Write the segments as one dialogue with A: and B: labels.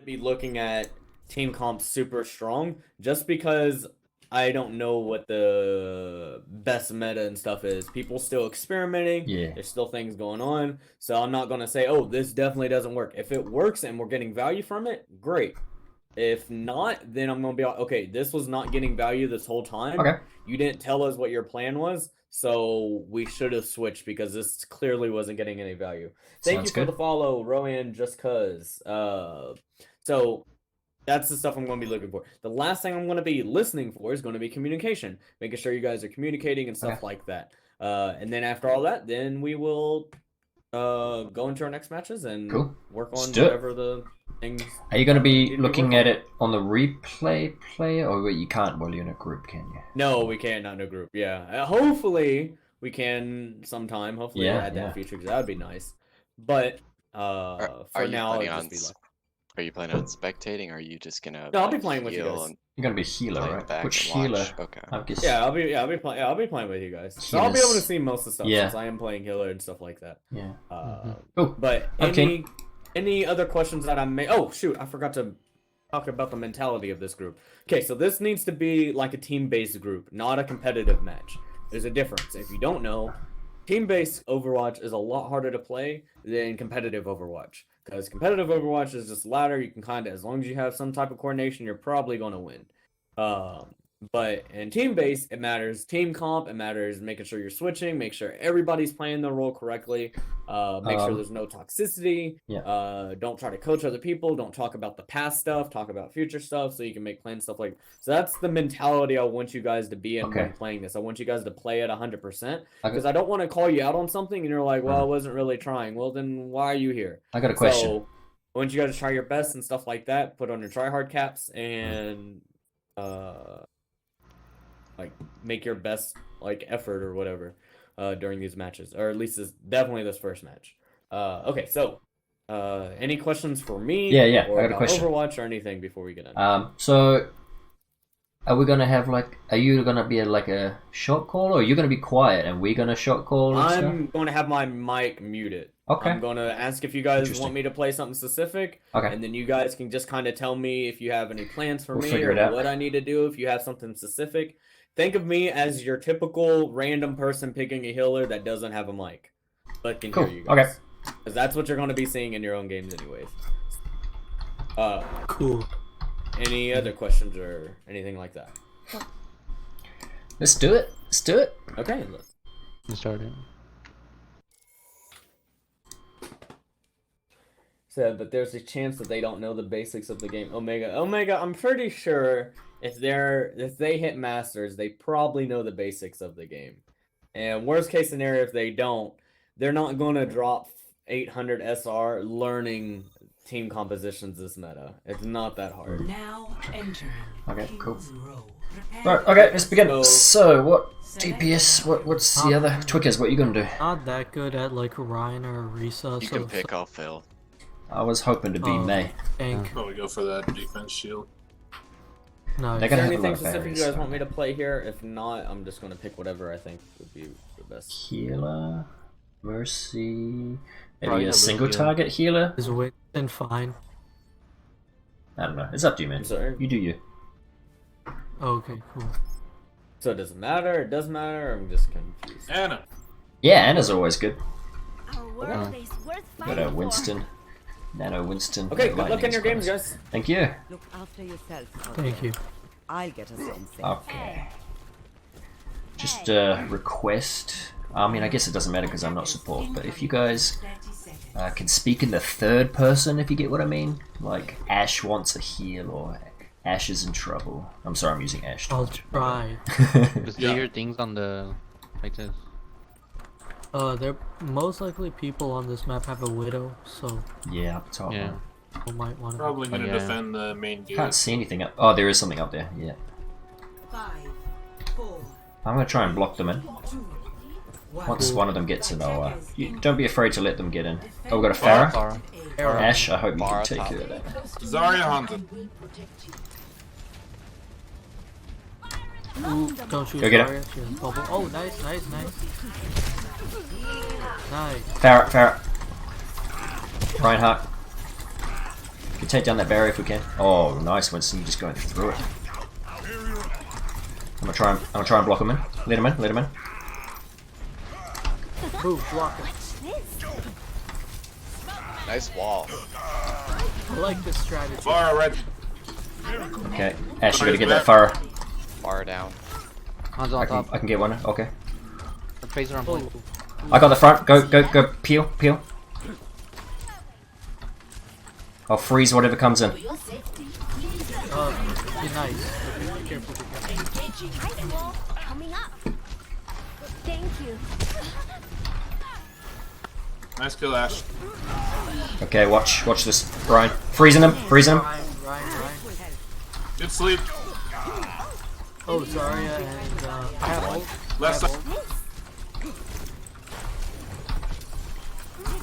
A: be looking at team comp super strong just because I don't know what the best meta and stuff is. People still experimenting.
B: Yeah.
A: There's still things going on. So I'm not gonna say, oh, this definitely doesn't work. If it works and we're getting value from it, great. If not, then I'm gonna be like, okay, this was not getting value this whole time.
B: Okay.
A: You didn't tell us what your plan was, so we should have switched because this clearly wasn't getting any value. Thank
B: Sounds
A: you for
B: good.
A: the follow, Rowan, just cause. So that's the stuff I'm going to be looking for. The last thing I'm going to be listening for is going to be communication, making sure you guys are communicating and stuff like that. And then after all that, then we will go into our next matches and work on whatever the things.
B: Are you going to be looking at it on the replay player, or you can't while you're in a group, can you?
A: No, we can't, not in a group. Yeah, hopefully we can sometime. Hopefully add that feature because that would be nice. But for now, it'll just be like.
C: Are you planning on spectating, or are you just gonna?
A: No, I'll be playing with you guys.
B: You're gonna be healer, right? Which healer?
C: Okay.
A: Yeah, I'll be playing with you guys. So I'll be able to see most of the stuff since I am playing healer and stuff like that.
B: Yeah.
A: But any other questions that I may? Oh shoot, I forgot to talk about the mentality of this group. Okay, so this needs to be like a team-based group, not a competitive match. There's a difference. If you don't know, team-based Overwatch is a lot harder to play than competitive Overwatch. Because competitive Overwatch is just ladder, you can kind of, as long as you have some type of coordination, you're probably going to win. But in team-based, it matters team comp, it matters making sure you're switching, make sure everybody's playing their role correctly, make sure there's no toxicity, don't try to coach other people, don't talk about the past stuff, talk about future stuff so you can make plans, stuff like that. So that's the mentality I want you guys to be in when playing this. I want you guys to play it 100%, because I don't want to call you out on something and you're like, well, I wasn't really trying. Well, then why are you here?
B: I got a question.
A: So I want you guys to try your best and stuff like that, put on your try-hard caps, and like make your best like effort or whatever during these matches, or at least definitely this first match. Okay, so any questions for me?
B: Yeah,
A: or
B: I got a question.
A: Overwatch or anything before we get in?
B: So are we gonna have are you gonna be like a shot call, or are you gonna be quiet and we're gonna shot call?
A: I'm going to have my mic muted.
B: Okay.
A: I'm going to ask if you guys want me to play something specific.
B: Okay.
A: And then you guys can just kind of tell me if you have any plans for me or what I need to do if you have something specific. Think of me as your typical random person picking a healer that doesn't have a mic, but can hear you guys.
B: Okay.
A: Because that's what you're going to be seeing in your own games anyways.
D: Cool.
A: Any other questions or anything like that?
B: Let's do it. Let's do it.
A: Okay.
D: Let's start it.
A: Said, but there's a chance that they don't know the basics of the game. Omega, I'm pretty sure if they hit Masters, they probably know the basics of the game. And worst case scenario, if they don't, they're not going to drop 800 SR learning team compositions this meta. It's not that hard.
E: Now enter.
B: Okay, cool. Right, okay, let's begin. So what DPS, what's the other Twickers, what are you gonna do?
D: Not that good at like Ryan or Risa.
C: You can pick off Phil.
B: I was hoping to be May.
F: Probably go for that defense shield.
D: No.
A: Is there anything specific you guys want me to play here? If not, I'm just going to pick whatever I think would be the best.
B: Healer, Mercy, maybe a single target healer?
D: Is Winston fine?
B: I don't know, it's up to you, man.
A: Sorry?
B: You do you.
D: Okay, cool.
A: So it doesn't matter? It does matter? I'm just confused.
F: Anna!
B: Yeah, Anna's always good.
E: Worth
B: Got a Winston. Nano Winston.
A: Okay, good luck in your games, guys.
B: Thank you.
E: Look after yourself.
D: Thank you.
E: I'll get us in safe.
B: Okay. Just request. I mean, I guess it doesn't matter because I'm not support, but if you guys can speak in the third person, if you get what I mean. Like, Ash wants a heal, or Ash is in trouble. I'm sorry, I'm using Ash.
D: I'll try.
G: Just do your things on the... like this.
D: There most likely people on this map have a widow, so
B: yeah, up top.
G: Yeah.
D: people might want to.
F: Probably gonna defend the main gate.
B: Can't see anything up. Oh, there is something up there. Yeah.
E: 5, 4,
B: I'm gonna try and block them in. Once one of them gets in, I'll. Don't be afraid to let them get in. Oh, we've got a Pharah. Ash, I hope you can take care of that.
F: Zarya hunted.
D: Ooh, don't shoot
B: Go get
D: Zarya, she has bubble. Oh, nice. Nice.
B: Pharah. Reinhardt. take down that barrier if we can. Oh, nice, Winston. You're just going through it. I'm gonna try and block him in. Let him in. Let him in.
D: Move, block it.
C: Nice wall.
D: I like this strategy.
F: Far red.
B: Okay, Ash, you gotta get that far.
C: Far down.
G: Hanzo on top.
B: I can get one. Okay.
G: The Tracer on point.
B: I got the front. Go. Peel. I'll freeze whatever comes in.
D: Be nice. Be careful.
H: Coming up. Thank you.
F: Nice kill, Ash.
B: Okay, watch this. Brian. Freezing him.
D: Ryan.
F: Good sleep.
D: Oh, Zarya and I have ult.
F: Left side.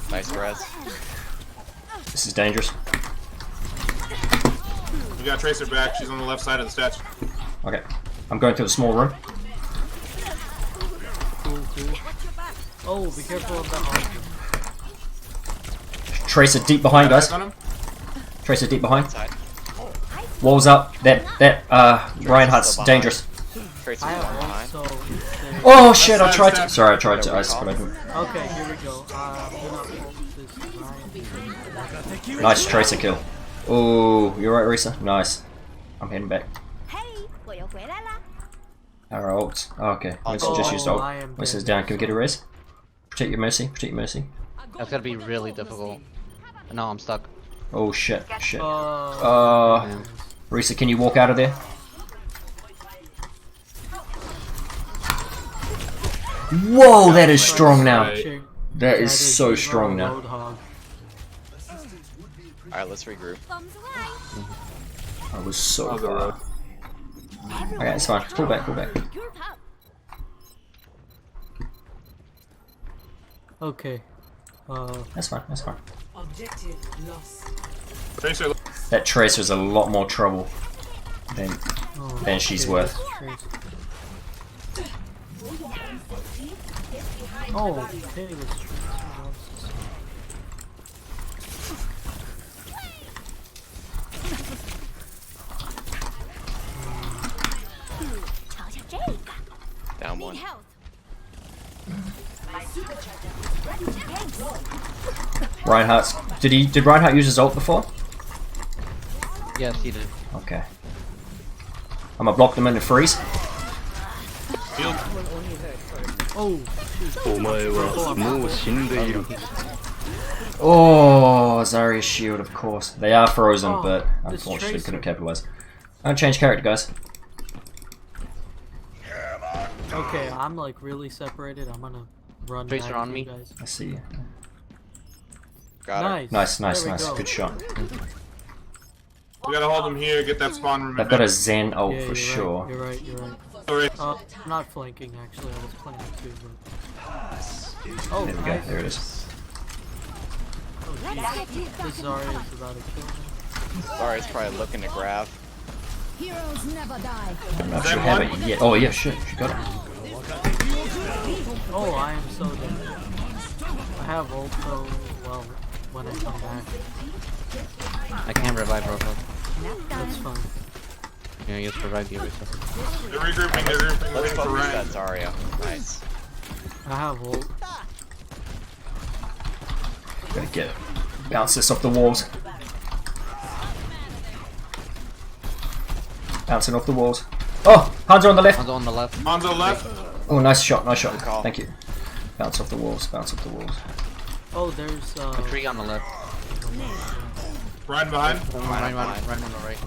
C: Nice res.
B: This is dangerous.
F: You got Tracer back. She's on the left side of the statue.
B: Okay. I'm going to the small room.
D: Cool. Oh, be careful of that archer.
B: Tracer deep behind us.
F: Back on him.
B: Tracer deep behind.
C: Side.
B: Walls up. That Reinhardt's
C: still behind.
B: dangerous.
C: Tracer
D: I
C: one
D: have
C: behind.
D: ult, so if
B: Oh shit! I
F: Left
B: tried
F: side,
B: to. Sorry, I tried to.
C: There we
B: I split open.
D: okay, here we go. I'm gonna ult this Ryan.
B: Nice Tracer kill. Oh, you're right, Risa. Nice. I'm heading back.
H: Hey, 我又回来啦。
B: Our ult. Oh, okay. Winston
C: Oh,
B: just used ult.
D: I am
B: Winston's
D: dead.
B: down. Can we get a res? Protect your mercy. Protect your mercy.
G: That's gonna be really difficult. No, I'm stuck.
B: Oh shit. Shit.
G: Man.
B: Risa, can you walk out of there? Whoa, that is strong now.
F: Right.
B: That is so strong now.
D: Roadhog.
C: Alright, let's regroup.
H: Bombs away.
B: I was so
F: On the
B: far.
F: road.
B: Okay, it's fine. Pull back.
H: Group up.
D: Okay.
B: That's fine.
E: Objective lost.
F: Tracer.
B: That Tracer's a lot more trouble than
D: Oh,
B: she's
D: okay,
B: worth.
D: that's crazy. Oh, okay, that's true.
C: Down one.
H: Need help.
B: Reinhardt's. Did Reinhardt use his ult before?
G: Yes, he did.
B: Okay. I'm gonna block them in the freeze.
F: Shield.
D: Oh,
B: Oh, Zarya's shield, of course. They are frozen,
D: Oh,
B: but
D: this
B: unfortunately
D: Tracer.
B: couldn't capitalize. I'm gonna change character, guys.
D: okay, I'm like really separated. I'm gonna run
G: Tracer
D: back
G: on
D: to
G: me.
D: you guys.
B: I see you.
C: Got her.
D: Nice.
B: Nice.
D: There we go.
B: Good shot.
F: We gotta hold him here. Get that spawn room.
B: They've got a Zen ult
D: Yeah,
B: for sure.
D: You're right.
F: Sorry.
D: I'm not flanking actually. I was playing too, but. Oh,
B: There we go.
D: nice.
B: There it is.
D: Oh, geez. This Zarya is about to kill me.
C: Sorry, it's probably looking to grab.
H: Heroes never die.
B: I don't know if she'll have it yet. Oh yeah, shit. She got it.
D: Oh, I am so dead. I have ult though. Well, when I come back,
G: I can't revive Roadhog.
D: that's fine.
G: Yeah, you just revive the other stuff.
F: They're regrouping.
C: Let's
F: Waiting for
C: focus
F: Ryan.
C: that Zarya. Nice.
D: I have ult.
B: Gotta get it. Bounce this off the walls. Bouncing off the walls. Oh, Hanzo on the left.
G: Hanzo on the left.
F: Hanzo left.
B: Oh, nice shot.
C: call.
B: Thank you. Bounce off the walls.
D: Oh, there's
G: A tree on the left.
F: Ryan behind.
G: Run on the right.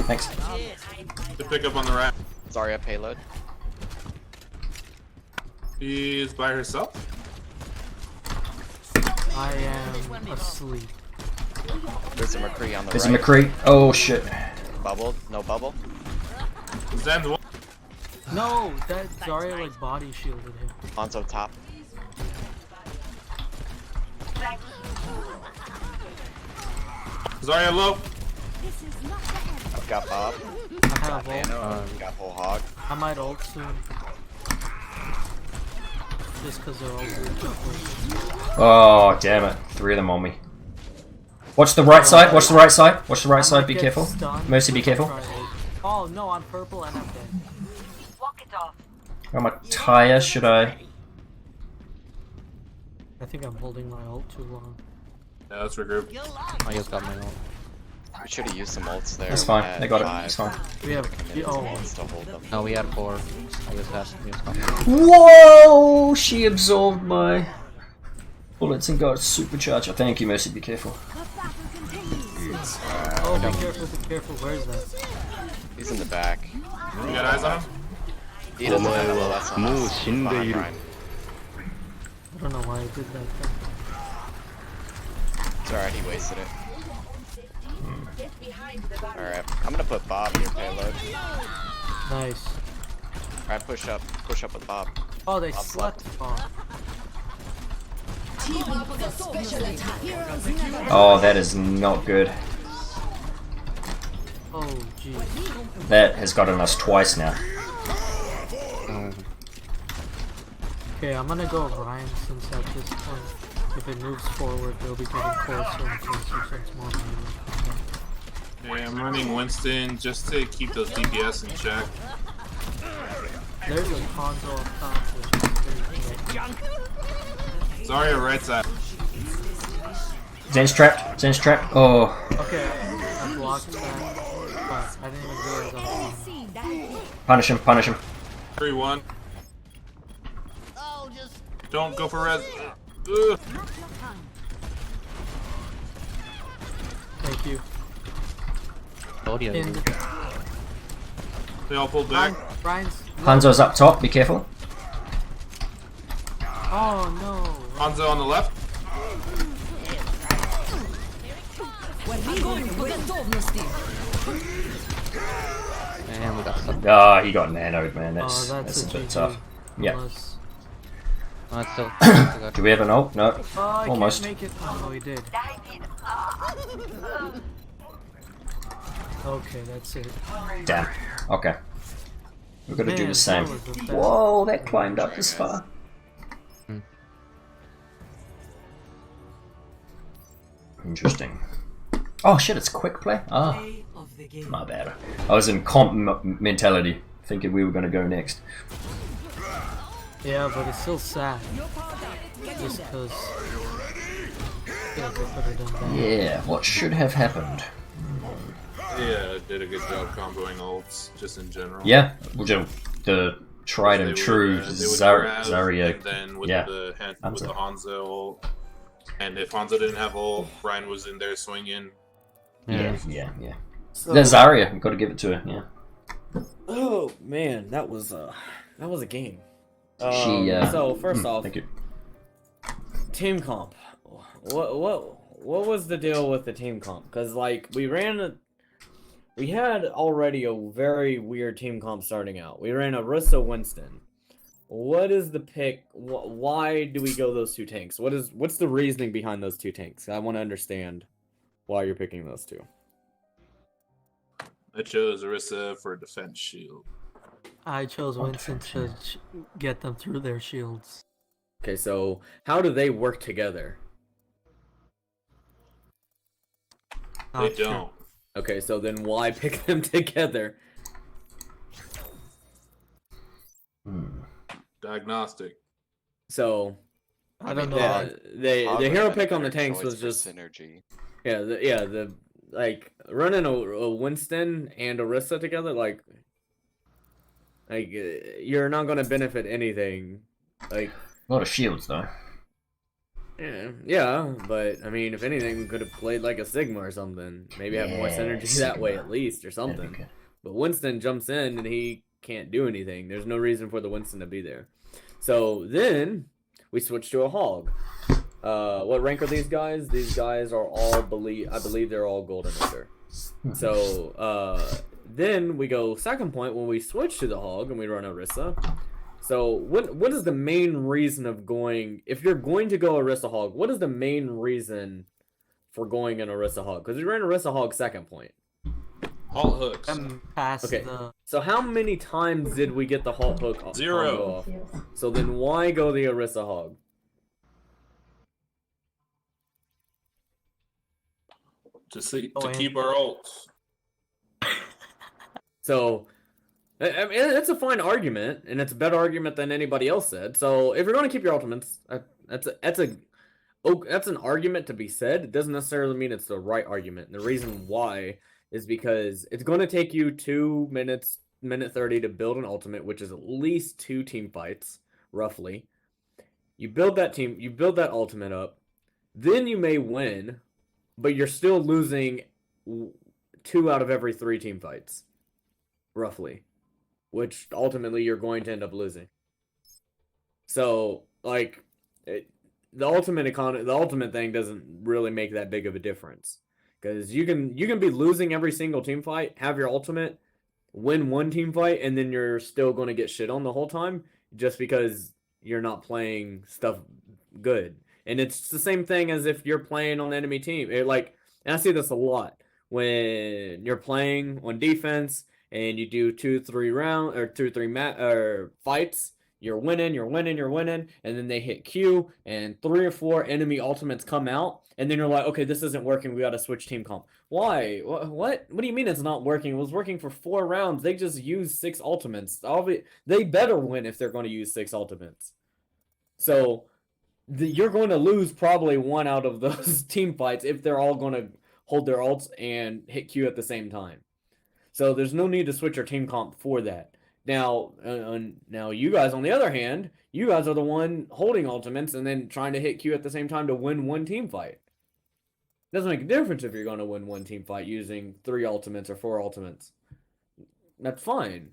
B: Thanks.
F: To pick up on the right.
C: Zarya payload.
F: She's by herself.
D: I am asleep.
C: There's a McCree on the
B: There's a
C: right.
B: McCree. Oh shit.
C: Bubbled. No bubble.
F: Zen's one.
D: No, that Zarya like body shielded him.
C: Hanzo top.
F: Zarya low.
C: I've got Bob.
D: I have ult.
C: Got whole hog.
D: I might ult soon. just because they're all good.
B: Oh, damn it. 3 of them on me. Watch the right side, watch the right side, watch the right side, be careful. Mercy, be careful.
D: Oh no, I'm purple and I'm dead.
B: Got my tire, should I?
D: I think I'm holding my ult too long.
F: Yeah, let's regroup.
G: I just got my ult.
C: We should have used some ults there.
B: That's fine,
C: at
B: they got it,
C: 5.
B: it's fine.
D: We have
C: Ults to hold them.
G: No, we had 4. I just had
B: Whoa! She absorbed my bullets and got supercharger. Thank you, Mercy, be careful.
D: Oh, be careful, be careful. Where is that?
C: He's in the back.
F: You got eyes on him?
C: He doesn't have LLS on us. Behind Ryan.
D: I don't know why I did that.
C: It's alright, he wasted it. Alright, I'm gonna put Bob in your payload.
D: Nice.
C: Alright, push up with Bob.
D: Oh, they
C: Bob
D: slept. Oh.
B: Oh, that is not good.
D: Oh, jeez.
B: That has gotten us twice now.
D: Okay, I'm gonna go Ryan since at this point, if it moves forward, they'll be getting closer and closer, so it's more meaningful.
F: Yeah, I'm running Winston just to keep those DPS in check.
D: There's a Hanzo up top, which is pretty cool.
F: Zarya right side.
B: Zen's trapped, Zen's trapped. Oh,
D: Okay, I blocked that, but I didn't even realize I was on that.
B: punish him, punish him.
F: 3-1. Don't go for res. Ugh.
D: Thank you.
G: told you.
D: In
F: They all pulled back.
D: Ryan's.
B: Hanzo's up top, be careful.
D: Oh no.
F: Hanzo on the left.
G: And we got stuck.
B: Ah, he got nanoed, man.
D: Oh,
B: That's
D: that's
B: a bit
D: GG.
B: tough. Yeah.
D: Unless-
G: Oh, it's still.
B: Do we have an ult? No.
D: Oh, I
B: Almost.
D: can't make it. Oh, he did. Okay, that's it.
B: Damn. Okay. We're gonna do
D: Man,
B: the same.
D: that was the best.
B: Whoa, that climbed up this far. Interesting. Oh shit, it's quick play? Ah,
E: Play of the game.
B: my bad. I was in comp mentality, thinking we were gonna go next.
D: Yeah, but it's still sad. Just because.
B: Yeah, what should have happened?
F: Yeah, did a good job comboing ults, just in general.
B: Yeah, the tried and
F: They
B: true
F: would, they would grab,
B: Zarya.
F: and then with
B: Yeah.
F: the
B: Hanzo.
F: Hanzo ult. And if Hanzo didn't have ult, Ryan was in there swinging.
B: Yeah.
A: So,
B: The Zarya, you gotta give it to her, yeah.
A: oh man, that was a game.
B: So
A: first off,
B: thank you.
A: team comp. What was the deal with the team comp? Because like we had already a very weird team comp starting out. We ran Arissa Winston. What is the pick? Why do we go those two tanks? What's the reasoning behind those two tanks? I want to understand why you're picking those two.
F: I chose Orisa for a defense shield.
D: I chose Winston to get them through their shields.
A: Okay, so how do they work together?
F: They
D: Not sure.
F: don't.
A: Okay, so then why pick them together?
F: Diagnostic.
A: So
D: I don't know.
A: the hero pick on the tanks was
C: for
A: just
C: synergy.
A: the like running a Winston and Orisa together like you're not gonna benefit anything like
B: A lot of shields though.
A: yeah, but I mean if anything we could have played like a Sigma or something, maybe have more
B: Yeah,
A: synergy that way
B: Sigma.
A: at least or
B: That'd be
A: something.
B: good.
A: But Winston jumps in and he can't do anything. There's no reason for the Winston to be there. So then we switch to a Hog. What rank are these guys? These guys are all I believe they're all golden under. So then we go second point when we switch to the Hog and we run Orisa. So what is the main reason of going, if you're going to go Orisa Hog, what is the main reason for going an Orisa Hog? Because we ran Orisa Hog second point.
F: Halt hooks.
D: I'm past
A: Okay.
D: the.
A: So how many times did we get the halt hook combo
F: 0.
A: off? So then why go the Orisa hog?
F: To keep our ults.
A: So, I mean, it's a fine argument, and it's a better argument than anybody else said. So, if you're going to keep your ultimates, that's an argument to be said. It doesn't necessarily mean it's the right argument. And the reason why is because it's going to take you 2 minutes, minute 30 to build an ultimate, which is at least 2 team fights, roughly. You build that ultimate up, then you may win, but you're still losing 2 out of every 3 team fights, roughly, which ultimately you're going to end up losing. So, like, the ultimate thing doesn't really make that big of a difference, because you can be losing every single team fight, have your ultimate, win 1 team fight, and then you're still going to get shit on the whole time just because you're not playing stuff good. And it's the same thing as if you're playing on the enemy team. And I see this a lot when you're playing on defense and you do 2-3 fights. You're winning, and then they hit Q, and 3 or 4 enemy ultimates come out, and then you're like, okay, this isn't working. We got to switch team comp. Why? What do you mean it's not working? It was working for 4 rounds. They just used 6 ultimates. They better win if they're going to use 6 ultimates. So you're going to lose probably 1 out of those team fights if they're all going to hold their ults and hit Q at the same time. So there's no need to switch your team comp for that. Now, you guys, on the other hand, you guys are the one holding ultimates and then trying to hit Q at the same time to win 1 team fight. Doesn't make a difference if you're going to win 1 team fight using 3 ultimates or 4 ultimates. That's fine.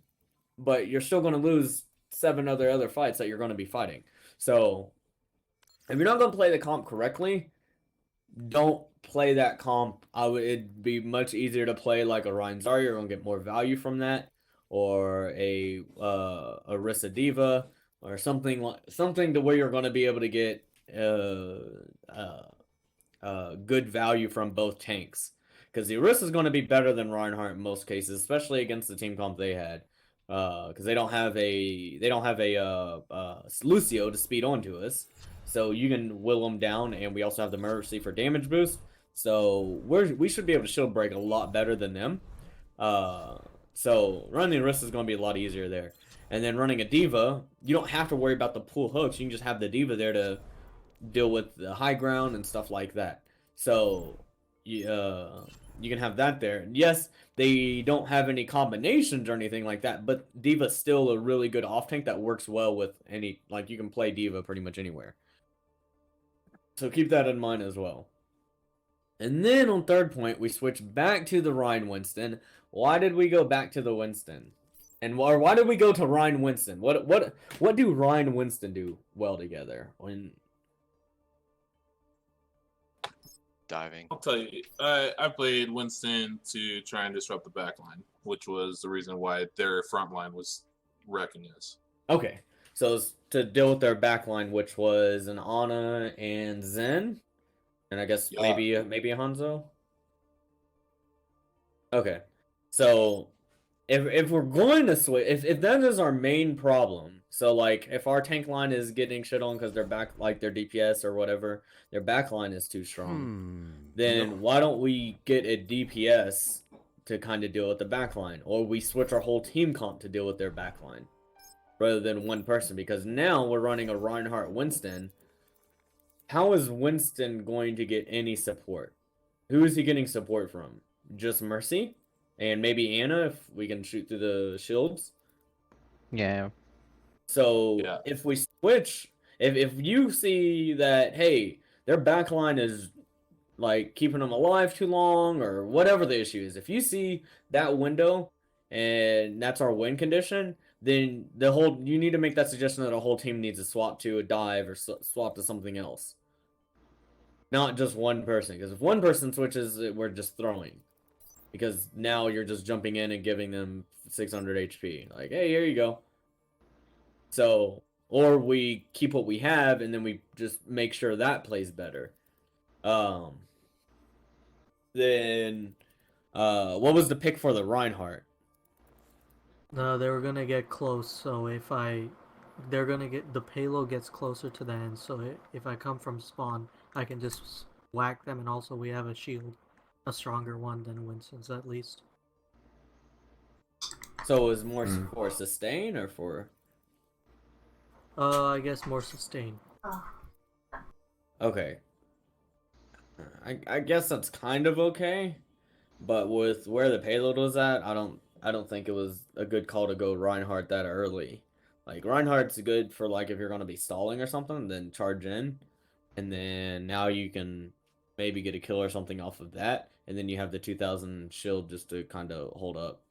A: But you're still going to lose 7 other fights that you're going to be fighting. So, if you're not going to play the comp correctly, don't play that comp. It'd be much easier to play like a Ryan Zarya. You're going to get more value from that. Or a Rissa Diva, or something to where you're going to be able to get good value from both tanks. Because the Orisa is going to be better than Reinhardt in most cases, especially against the team comp they had. Because they don't have a Lucio to speed onto us, so you can will them down, and we also have the Mercy for damage boost. So we should be able to shield break a lot better than them. So running the Orisa is going to be a lot easier there. And then running a Diva, you don't have to worry about the pull hooks. You can just have the Diva there to deal with the high ground and stuff like that. So you can have that there. Yes, they don't have any combinations or anything like that, but Diva's still a really good off tank that works well with any, like, you can play Diva pretty much anywhere. So keep that in mind as well. And then on third point, we switch back to the Ryan Winston. Why did we go back to the Winston? And why did we go to Ryan Winston? What do Ryan Winston do well together?
I: Diving.
F: I'll tell you, I played Winston to try and disrupt the backline, which was the reason why their front line was wrecking us.
A: Okay, so it's to deal with their backline, which was an Ana and Zen, and I guess maybe a Hanzo. Okay, so if we're going to switch, if that is our main problem, so like if our tank line is getting shit on because their their DPS or whatever, their backline is too strong, then why don't we get a DPS to kind of deal with the backline, or we switch our whole team comp to deal with their backline rather than one person? Because now we're running a Reinhardt Winston. How is Winston going to get any support? Who is he getting support from? Just Mercy? And maybe Ana if we can shoot through the shields?
G: Yeah.
A: So if we switch, if you see that, hey, their backline is like keeping them alive too long or whatever the issue is, if you see that window and that's our win condition, then you need to make that suggestion that a whole team needs to swap to a dive or swap to something else. Not just one person, because if one person switches, we're just throwing. Because now you're just jumping in and giving them 600 HP. Like, hey, here you go. So, or we keep what we have and then we just make sure that plays better. Then What was the pick for the Reinhardt?
D: No, they were gonna get close. So they're gonna get the payload gets closer to the end. So if I come from spawn, I can just whack them, and also we have a shield, a stronger one than Winston's at least.
A: So it was more for sustain or for?
D: I guess more sustain.
A: Okay. I guess that's kind of okay, but with where the payload was at, I don't think it was a good call to go Reinhardt that early. Like Reinhardt's good for like if you're gonna be stalling or something, then charge in, and then now you can maybe get a kill or something off of that, and then you have the 2000 shield just to kind of hold up.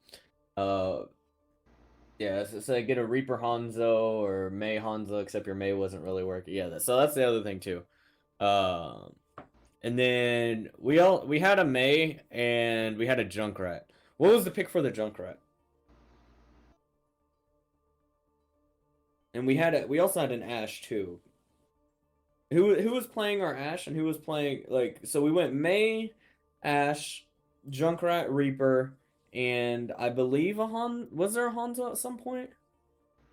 A: Yeah, so get a Reaper Hanzo or Mei Hanzo, except your Mei wasn't really working. Yeah, so that's the other thing too. And then we had a Mei and we had a Junkrat. What was the pick for the Junkrat? And we also had an Ashe too. Who was playing our Ashe and who was playing like so we went Mei, Ashe, Junkrat, Reaper, and I believe was there a Hanzo at some point?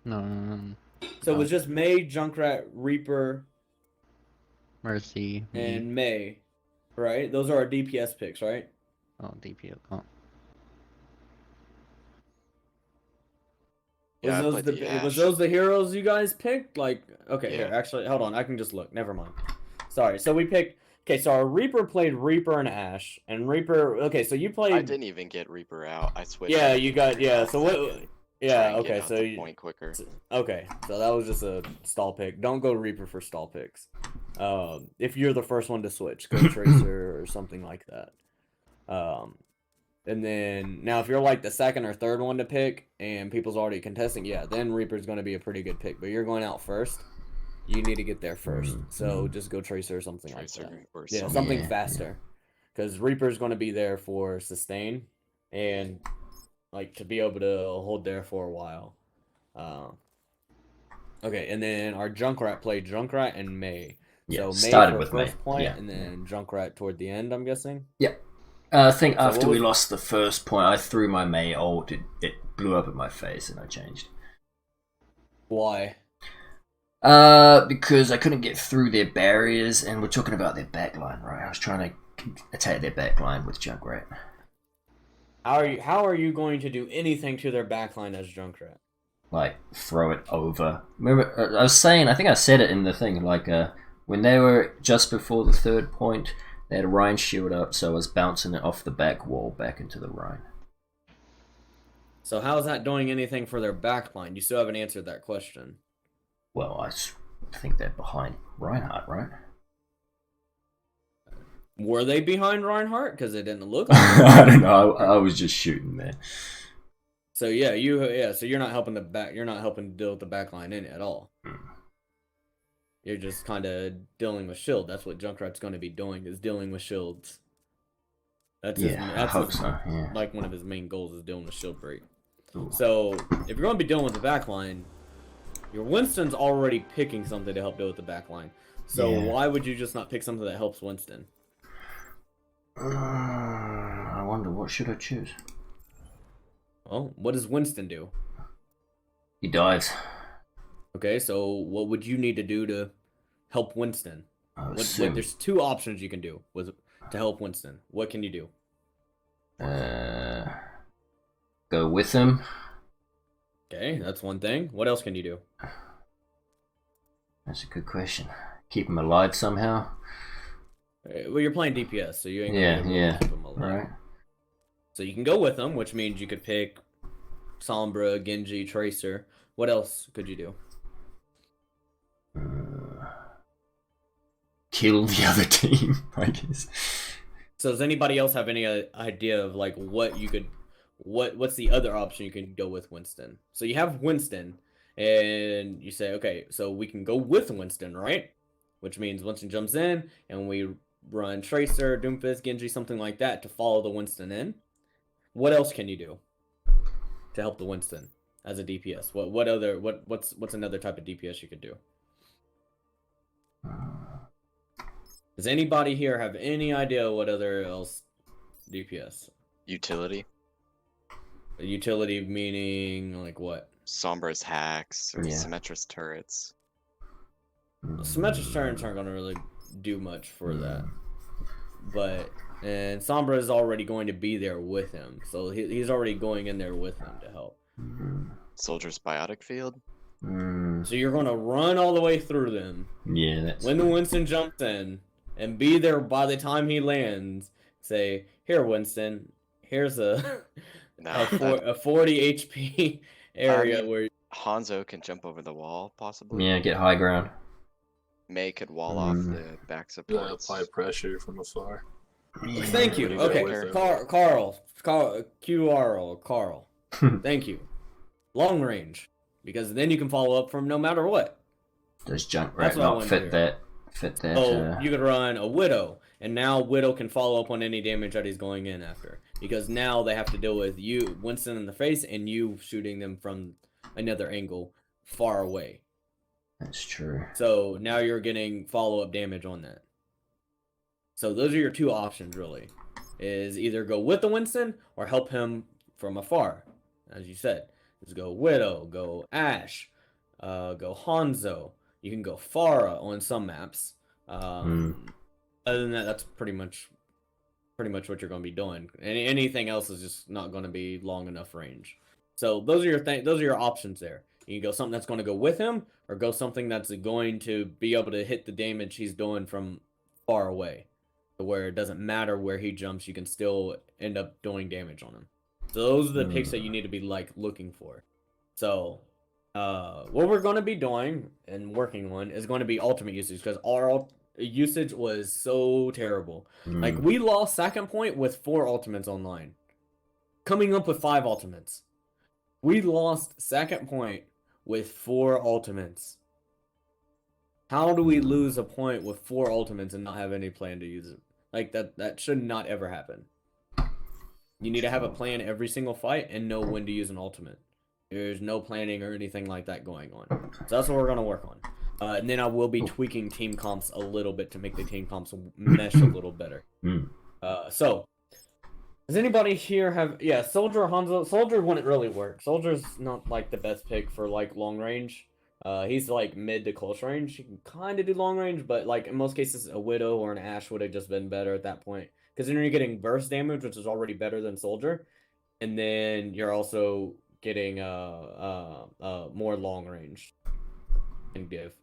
G: No.
A: So it was just Mei, Junkrat, Reaper,
G: Mercy.
A: and Mei, right? Those are our DPS picks, right?
G: Oh, DPO. Oh.
I: Yeah,
A: Was those the heroes you guys picked? Like, okay,
I: Yeah.
A: here, actually, hold on, I can just look. Never mind. Sorry. So we picked. Okay, so our Reaper played Reaper and Ashe, and Reaper. Okay, so you played.
I: I didn't even get Reaper out. I switched.
A: Yeah, you got. Yeah. So what? Yeah. Okay. So
I: you point quicker.
A: Okay. So that was just a stall pick. Don't go Reaper for stall picks. If you're the first one to switch, go Tracer or something like that. And then now if you're like the second or third one to pick and people's already contesting, yeah, then Reaper's going to be a pretty good pick. But you're going out first. You need to get there first. So just go Tracer or something like that. Yeah, something faster. Because Reaper's going to be there for sustain and like to be able to hold there for a while. Okay, and then our Junkrat played Junkrat and Mei.
B: Yeah,
A: so Mei
B: started
A: for
B: with
A: first
B: Mei.
A: point,
B: Yeah.
A: and then Junkrat toward the end, I'm guessing.
B: Yeah. I think
A: So
B: after
A: what
B: we
A: was-
B: lost the first point, I threw my Mei ult. It blew up in my face, and I changed.
A: Why?
B: Because I couldn't get through their barriers, and we're talking about their backline, right? I was trying to attack their backline with Junkrat.
A: How are you going to do anything to their backline as Junkrat?
B: Like, throw it over. Remember, I was saying, I think I said it in the thing, like, when they were just before the third point, they had a Rhine shield up, so I was bouncing it off the back wall back into the Rhine.
A: So how is that doing anything for their backline? You still haven't answered that question.
B: Well, I think they're behind Reinhardt, right?
A: Were they behind Reinhardt? Because it didn't look like
B: I don't know. I was just shooting there.
A: So yeah, so you're not helping you're not helping to deal with the backline in it at all. You're just kind of dealing with shield. That's what Junkrat's going to be doing, is dealing with shields. That's
B: I hope so. Yeah.
A: like one of his main goals is dealing with shield break.
B: Ooh.
A: So if you're going to be dealing with the backline, your Winston's already picking something to help deal with the backline. So why would you just not pick something that helps Winston?
B: I wonder, what should I choose?
A: Well, what does Winston do?
B: He dives.
A: Okay, so what would you need to do to help Winston? There's two options you can do to help Winston. What can you do?
B: Go with him.
A: Okay, that's one thing. What else can you do?
B: That's a good question. Keep him alive somehow.
A: Well, you're playing DPS, so you ain't gonna be able to keep him alive.
B: Right.
A: So you can go with him, which means you could pick Sombra, Genji, Tracer. What else could you do?
B: Kill the other team, I guess.
A: So does anybody else have any idea of like what you could, what's the other option you can go with Winston? So you have Winston, and you say, okay, so we can go with Winston, right? Which means Winston jumps in, and we run Tracer, Doomfist, Genji, something like that to follow the Winston in. What else can you do to help the Winston as a DPS? What's another type of DPS you could do? Does anybody here have any idea what other else DPS?
I: Utility.
A: Utility meaning like what?
I: Sombra's hacks or
B: Yeah.
I: Symmetra's turrets.
A: Symmetric turrets aren't gonna really do much for that. But and Sombra is already going to be there with him, so he's already going in there with him to help.
I: Soldier's biotic field.
A: So you're gonna run all the way through them.
B: Yeah, that's
A: When the Winston jumps in, and be there by the time he lands. Say, here, Winston. Here's a
I: No,
A: a 40 HP area
I: I mean,
A: where.
I: Hanzo can jump over the wall, possibly.
B: yeah, get high ground.
I: May could wall off the back supports.
F: Apply pressure from afar.
A: Thank you.
I: Pretty
A: Okay,
I: good.
A: Carl, Carl. Thank you. Long range, because then you can follow up from no matter what.
B: Does Junkrat
A: That's what I
B: not
A: wanted to
B: fit
A: hear.
B: that? Fit that?
A: Oh, you could run a Widow, and now Widow can follow up on any damage that he's going in after, because now they have to deal with you, Winston, in the face, and you shooting them from another angle far away.
B: That's true.
A: So now you're getting follow-up damage on that. So those are your two options, really. Is either go with the Winston or help him from afar. As you said, just go Widow, go Ashe, go Hanzo. You can go Pharah on some maps. Other than that, that's pretty much what you're going to be doing. Anything else is just not going to be long enough range. So those are your options there. You can go something that's going to go with him, or go something that's going to be able to hit the damage he's doing from far away, to where it doesn't matter where he jumps, you can still end up doing damage on him. So those are the picks that you need to be like looking for. So what we're going to be doing and working on is going to be ultimate usage, because our usage was so terrible. Like, we lost second point with 4 ultimates online, coming up with 5 ultimates. We lost second point with 4 ultimates. How do we lose a point with 4 ultimates and not have any plan to use it? Like, that should not ever happen. You need to have a plan every single fight and know when to use an ultimate. There's no planning or anything like that going on. So that's what we're going to work on. And then I will be tweaking team comps a little bit to make the team comps mesh a little better. So, does anybody here have... Yeah, Soldier or Hanzo? Soldier wouldn't really work. Soldier's not, like, the best pick for, like, long range. He's, like, mid to close range. He can kind of do long range, but, like, in most cases, a Widow or an Ashe would have just been better at that point. Because then you're getting burst damage, which is already better than Soldier. And then you're also getting more long range and give.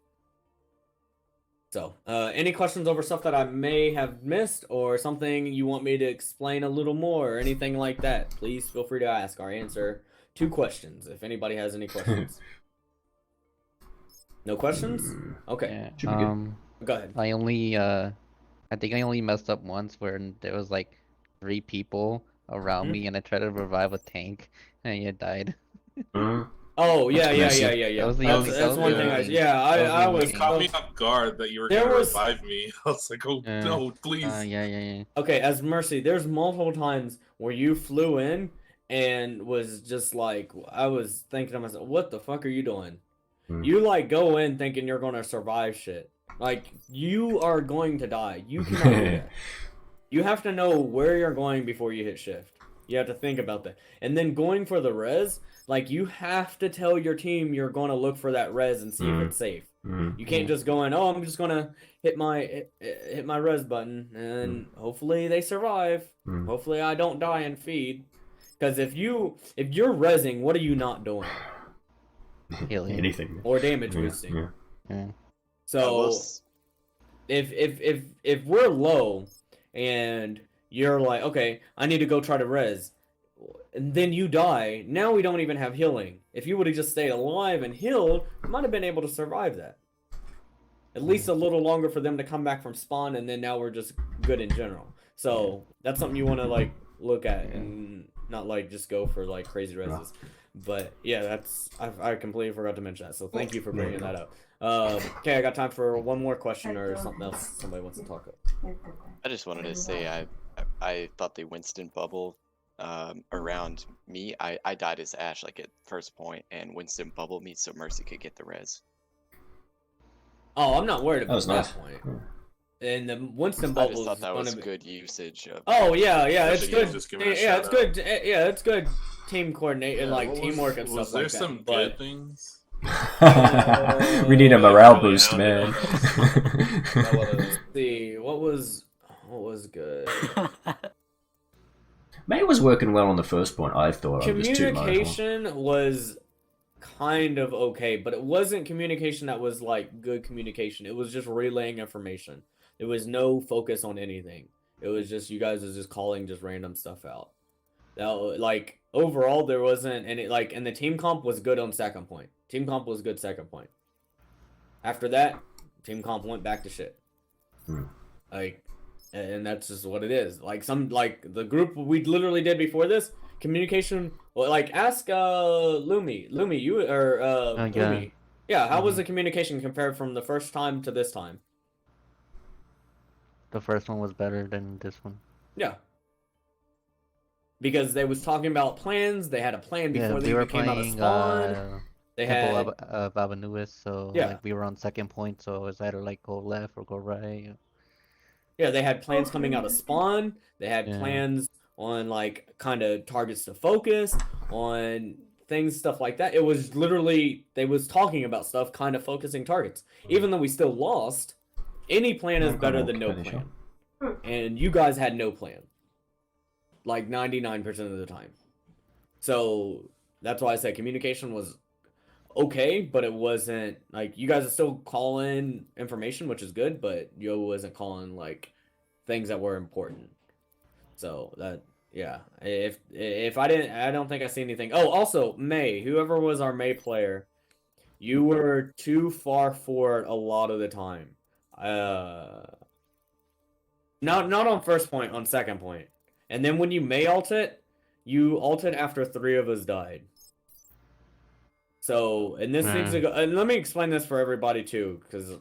A: So, any questions over stuff that I may have missed, or something you want me to explain a little more, or anything like that, please feel free to ask. I'll answer 2 questions, if anybody has any questions. No questions? Okay.
G: Yeah.
A: Go ahead.
G: I think I only messed up once where there was like 3 people around me and I tried to revive a tank and it died.
A: Oh, yeah.
G: That was the
A: That's one thing I was
F: caught me off guard that you were
A: There
F: going to
A: was-
F: revive me. I was like, oh, no, please.
G: Yeah.
A: Okay, as Mercy, there's multiple times where you flew in and was just like, I was thinking to myself, what the fuck are you doing? You, like, go in thinking you're going to survive shit. Like, you are going to die. You cannot do that. You have to know where you're going before you hit shift. You have to think about that. And then going for the res, like, you have to tell your team you're going to look for that res and see if it's safe. You can't just go in, oh, I'm just going to hit my res button, and hopefully they survive. Hopefully I don't die and feed. Because if you're resing, what are you not doing?
G: Healing.
B: Anything.
A: Or damage boosting.
G: Yeah.
A: So if we're low and you're like, okay, I need to go try to res, and then you die, now we don't even have healing. If you would have just stayed alive and healed, you might have been able to survive that. At least a little longer for them to come back from spawn, and then now we're just good in general. So that's something you want to like look at and not like just go for like crazy reses. But yeah, I completely forgot to mention that. So thank you for bringing that up. Okay, I got time for one more question or something else somebody wants to talk about.
I: I just wanted to say I thought the Winston bubble around me, I died as Ashe like at first point, and Winston bubbled me so Mercy could get the res.
A: Oh, I'm not worried about
B: was
A: that
B: nice.
A: point. And the Winston
I: I
A: bubble
I: just thought
A: is
I: that was
A: gonna be.
I: good usage of.
A: Oh yeah, it's
F: Especially
A: good.
F: just giving a
A: Yeah, it's
F: shout
A: good. Yeah, it's good team coordination,
F: Yeah,
A: like
F: what
A: teamwork and
F: was
A: stuff
F: there
A: like that.
F: some
A: But
F: good things?
B: We need a morale
F: Really
B: boost, man.
A: let's see, what was good?
B: May was working well on the first point, I thought. I'm just too mindful.
A: Communication was kind of okay, but it wasn't communication that was like good communication. It was just relaying information. There was no focus on anything. It was just you guys was just calling just random stuff out. Now, like overall, there wasn't any like, and the team comp was good on second point. Team comp was good second point. After that, team comp went back to shit. Like, and that's just what it is. Like the group we literally did before this communication. Well, like ask Lumi, you or Lumi. Yeah, how was the communication compared from the first time to this time?
G: The first one was better than this one.
A: Yeah. Because they was talking about plans. They had a plan before they even came out of spawn. They had
G: Babanuis, so
A: yeah.
G: like we were on second point, so it was either like go left or go right.
A: Yeah, they had plans coming out of spawn. They had plans on like kind of targets to focus on things, stuff like that. It was literally they was talking about stuff, kind of focusing targets. Even though we still lost, any plan is better than no plan. And you guys had no plan. Like 99% of the time. So that's why I said communication was okay, but it wasn't like you guys are still calling information, which is good, but Yo wasn't calling like things that were important. So that if I don't think I see anything. Oh, also May, whoever was our May player, you were too far forward a lot of the time. Not on first point, on second point. And then when you May ulted, you ulted after 3 of us died. So, and this needs to go. And let me explain this for everybody too, because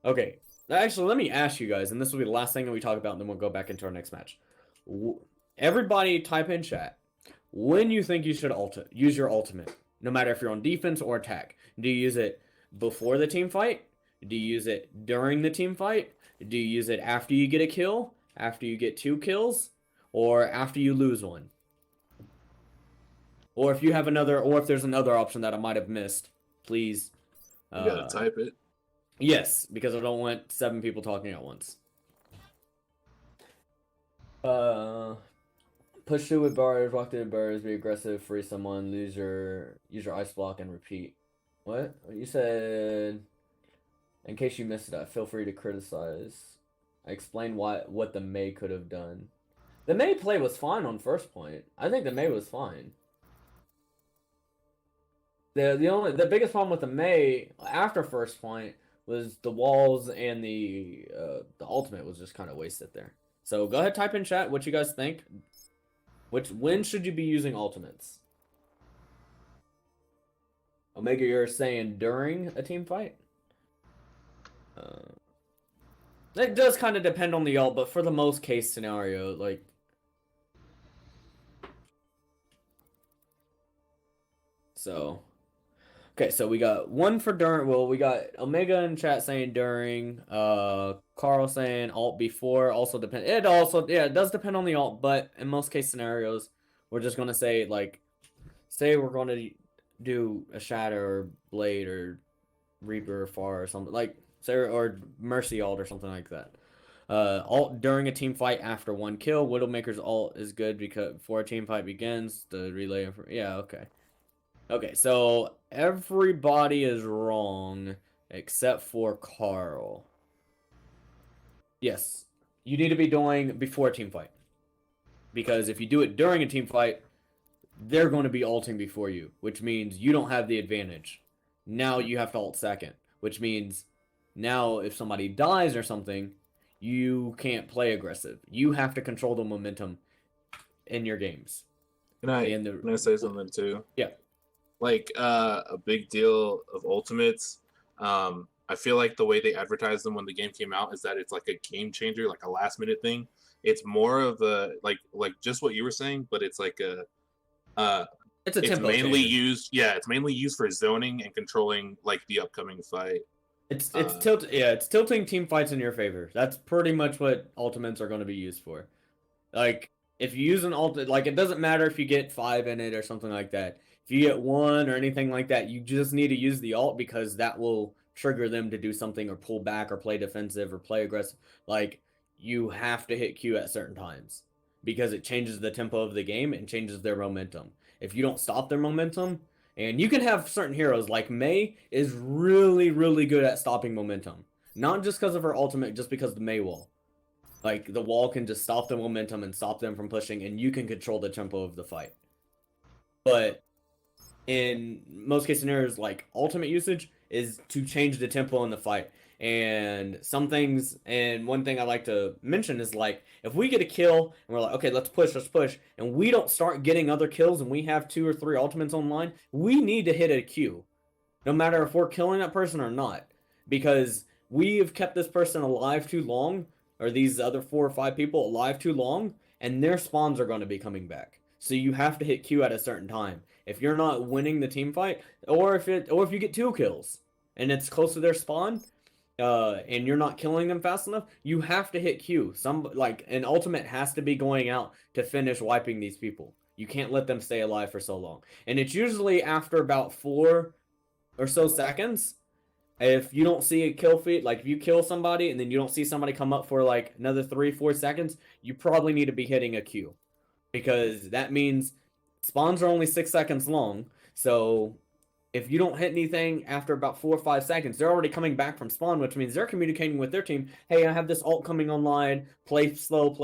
A: okay. Actually, let me ask you guys, and this will be the last thing that we talk about, and then we'll go back into our next match. Everybody, type in chat when you think you should use your ultimate, no matter if you're on defense or attack. Do you use it before the team fight? Do you use it during the team fight? Do you use it after you get a kill? After you get 2 kills? Or after you lose one? Or if you have another, or if there's another option that I might have missed, please.
F: You gotta type it.
A: Yes, because I don't want 7 people talking at once. Push through with bars, walk through the bars, be aggressive, free someone, use your ice block, and repeat. What? You said, in case you missed it, feel free to criticize. I explained what the May could have done. The May play was fine on first point. I think the May was fine. The biggest problem with the May after first point was the walls and the ultimate was just kind of wasted there. So go ahead, type in chat what you guys think. When should you be using ultimates? Omega, you're saying during a team fight? It does kind of depend on the ult, but for the most case scenario, like. So. Okay, so we got one for during. Well, we got Omega in chat saying during. Carl saying alt before. Also depend. It does depend on the alt, but in most case scenarios, we're just gonna say like, say we're gonna do a shatter or blade or reaper or far or something like, say or mercy alt or something like that. Alt during a team fight after 1 kill. Widowmaker's alt is good because before a team fight begins, the relay. Yeah, okay. Okay, so everybody is wrong except for Carl. Yes, you need to be doing before a team fight. Because if you do it during a team fight, they're going to be ulting before you, which means you don't have the advantage. Now you have to ult second, which means now if somebody dies or something, you can't play aggressive. You have to control the momentum in your games.
F: Can I say something too?
A: Yeah.
F: Like a big deal of ultimates. I feel like the way they advertised them when the game came out is that it's like a game changer, like a last minute thing. It's more of a like just what you were saying, but it's like it's mainly used. Yeah, it's mainly used for zoning and controlling like the upcoming fight.
A: It's it's tilting team fights in your favor. That's pretty much what ultimates are going to be used for. Like if you use an ult, like it doesn't matter if you get 5 in it or something like that. If you get 1 or anything like that, you just need to use the ult because that will trigger them to do something or pull back or play defensive or play aggressive. Like you have to hit Q at certain times because it changes the tempo of the game and changes their momentum. If you don't stop their momentum, and you can have certain heroes like Mei is really, really good at stopping momentum. Not just because of her ultimate, just because of the Mei wall. Like the wall can just stop the momentum and stop them from pushing, and you can control the tempo of the fight. But in most case scenarios, like ultimate usage is to change the tempo in the fight. And some things, and one thing I like to mention is like, if we get a kill and we're like, okay, let's push, and we don't start getting other kills and we have 2 or 3 ultimates online, we need to hit a Q. No matter if we're killing that person or not. Because we have kept this person alive too long, or these other 4 or 5 people alive too long, and their spawns are going to be coming back. So you have to hit Q at a certain time. If you're not winning the team fight, or if you get 2 kills and it's close to their spawn, and you're not killing them fast enough, you have to hit Q. Like an ultimate has to be going out to finish wiping these people. You can't let them stay alive for so long. And it's usually after about 4 or so seconds. If you don't see a kill feed, like if you kill somebody and then you don't see somebody come up for like another 3-4 seconds, you probably need to be hitting a Q. Because that means spawns are only 6 seconds long. So if you don't hit anything after about 4 or 5 seconds, they're already coming back from spawn, which means they're communicating with their team. Hey, I have this ult coming online. Play slow,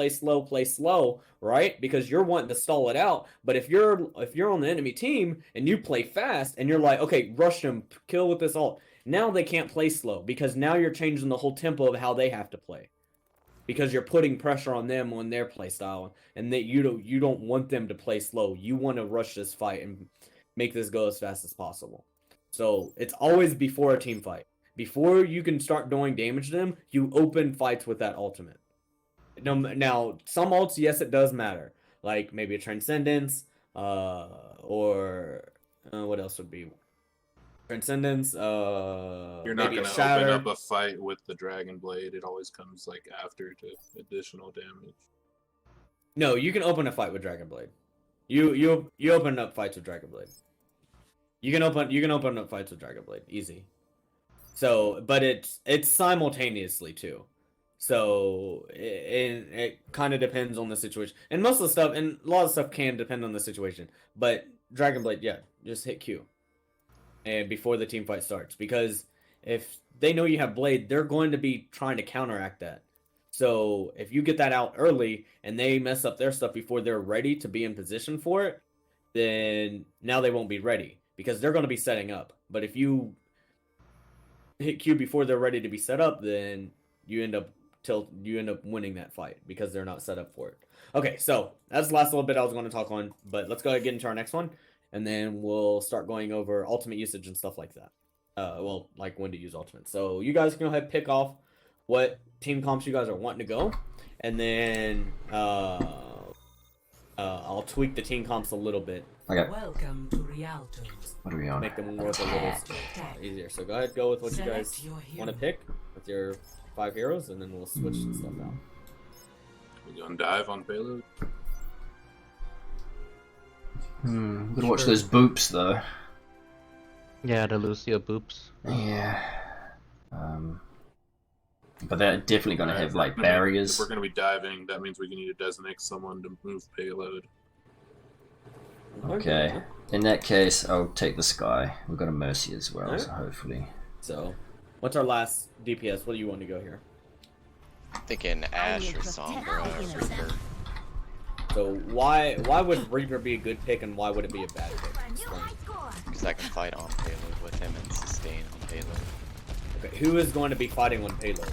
A: right? Because you're wanting to stall it out. But if you're on the enemy team and you play fast and you're like, okay, rush them, kill with this ult. Now they can't play slow because now you're changing the whole tempo of how they have to play. Because you're putting pressure on them on their play style, and that you don't want them to play slow. You want to rush this fight and make this go as fast as possible. So it's always before a team fight. Before you can start doing damage to them, you open fights with that ultimate. Now, some ults, yes, it does matter. Like maybe a Transcendence, or what else would be? Transcendence,
F: you're not
A: maybe
F: gonna
A: a Shatter.
F: open up a fight with the Dragon Blade. It always comes like after to additional damage.
A: No, you can open a fight with Dragon Blade. You open up fights with Dragon Blade. You can open up fights with Dragon Blade, easy. So, but it's simultaneously too. So it kind of depends on the situation, and most of the stuff, and a lot of stuff can depend on the situation. But Dragon Blade, yeah, just hit Q, and before the team fight starts, because if they know you have Blade, they're going to be trying to counteract that. So if you get that out early and they mess up their stuff before they're ready to be in position for it, then now they won't be ready because they're going to be setting up. But if you hit Q before they're ready to be set up, then you end up winning that fight because they're not set up for it. Okay, so that's the last little bit I was going to talk on, but let's go ahead and get into our next one, and then we'll start going over ultimate usage and stuff like that. Well, like when to use ultimate. So you guys can go ahead and pick off what team comps you guys are wanting to go, and then I'll tweak the team comps a little bit.
B: Okay.
E: Welcome to Rialto.
B: What are we on?
A: Make them work a little easier. So go ahead, go with what you guys want to pick with your 5 heroes, and then we'll switch some stuff out.
F: We gonna dive on payload?
B: I'm gonna watch those boops though.
G: Yeah, the Lucio boops.
B: Yeah. But they're definitely gonna have like barriers.
F: If we're gonna be diving, that means we need to designate someone to move payload.
B: Okay. In that case, I'll take the Sky. We've got a Mercy as well,
A: Alright.
B: so hopefully.
A: So, what's our last DPS? What do you want to go here?
I: Thinking Ash or Sombra or Reaper.
A: So why would Reaper be a good pick, and why would it be a bad pick? Explain.
I: Because I can fight on payload with him and sustain on payload.
A: Okay, who is going to be fighting on payload?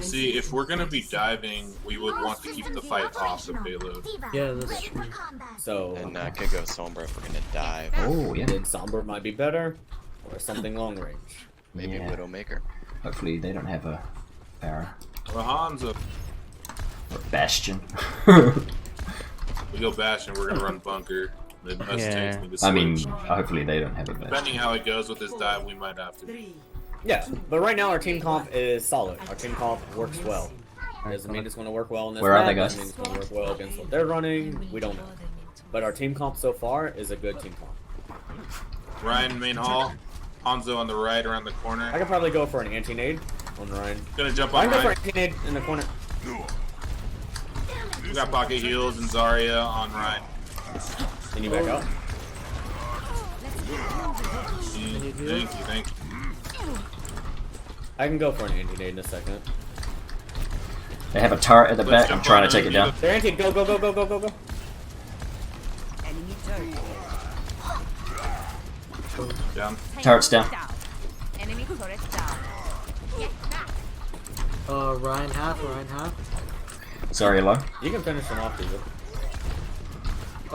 F: See, if we're gonna be diving, we would want to keep the fight off the payload.
D: Yeah, that's true.
A: So
I: And I could go Sombra if we're gonna dive.
B: Oh, yeah.
A: then Sombra might be better, or something long range.
I: Maybe
B: Yeah.
I: Widowmaker.
B: Hopefully they don't have a Pharah.
F: Hanzo.
B: Or Bastion.
F: We go Bastion, we're gonna run bunker. Then us
G: Yeah.
F: tanks need to
B: I mean,
F: switch.
B: hopefully they don't have a Bastion.
F: Depending how it goes with this dive, we might have to.
A: Yeah, but right now our team comp is solid. Our team comp works well. Doesn't mean it's going to work well in this
B: Where are
A: map,
B: they, guys?
A: doesn't mean it's going to work well against what they're running. We don't know. But our team comp so far is a good team comp.
F: Ryan main hall. Hanzo on the right around the corner.
A: I could probably go for an anti-nade on Ryan.
F: Gonna jump
A: I
F: on
A: can go for
F: Ryan.
A: an anti-nade in the corner.
F: We got pocket heals and Zarya on Ryan.
A: Can you back out?
F: Thank you.
A: I can go for an anti-nade in a second.
B: They have a turret at the
F: Let's
B: back. I'm
F: jump
B: trying
F: on
B: to take it down.
A: They're anti. Go, go, go, go, go, go, go.
F: Down.
B: Turret's down.
H: Enemy turret down. Get back.
D: Ryan half.
B: Sorry, low.
A: You can finish him off, Diva.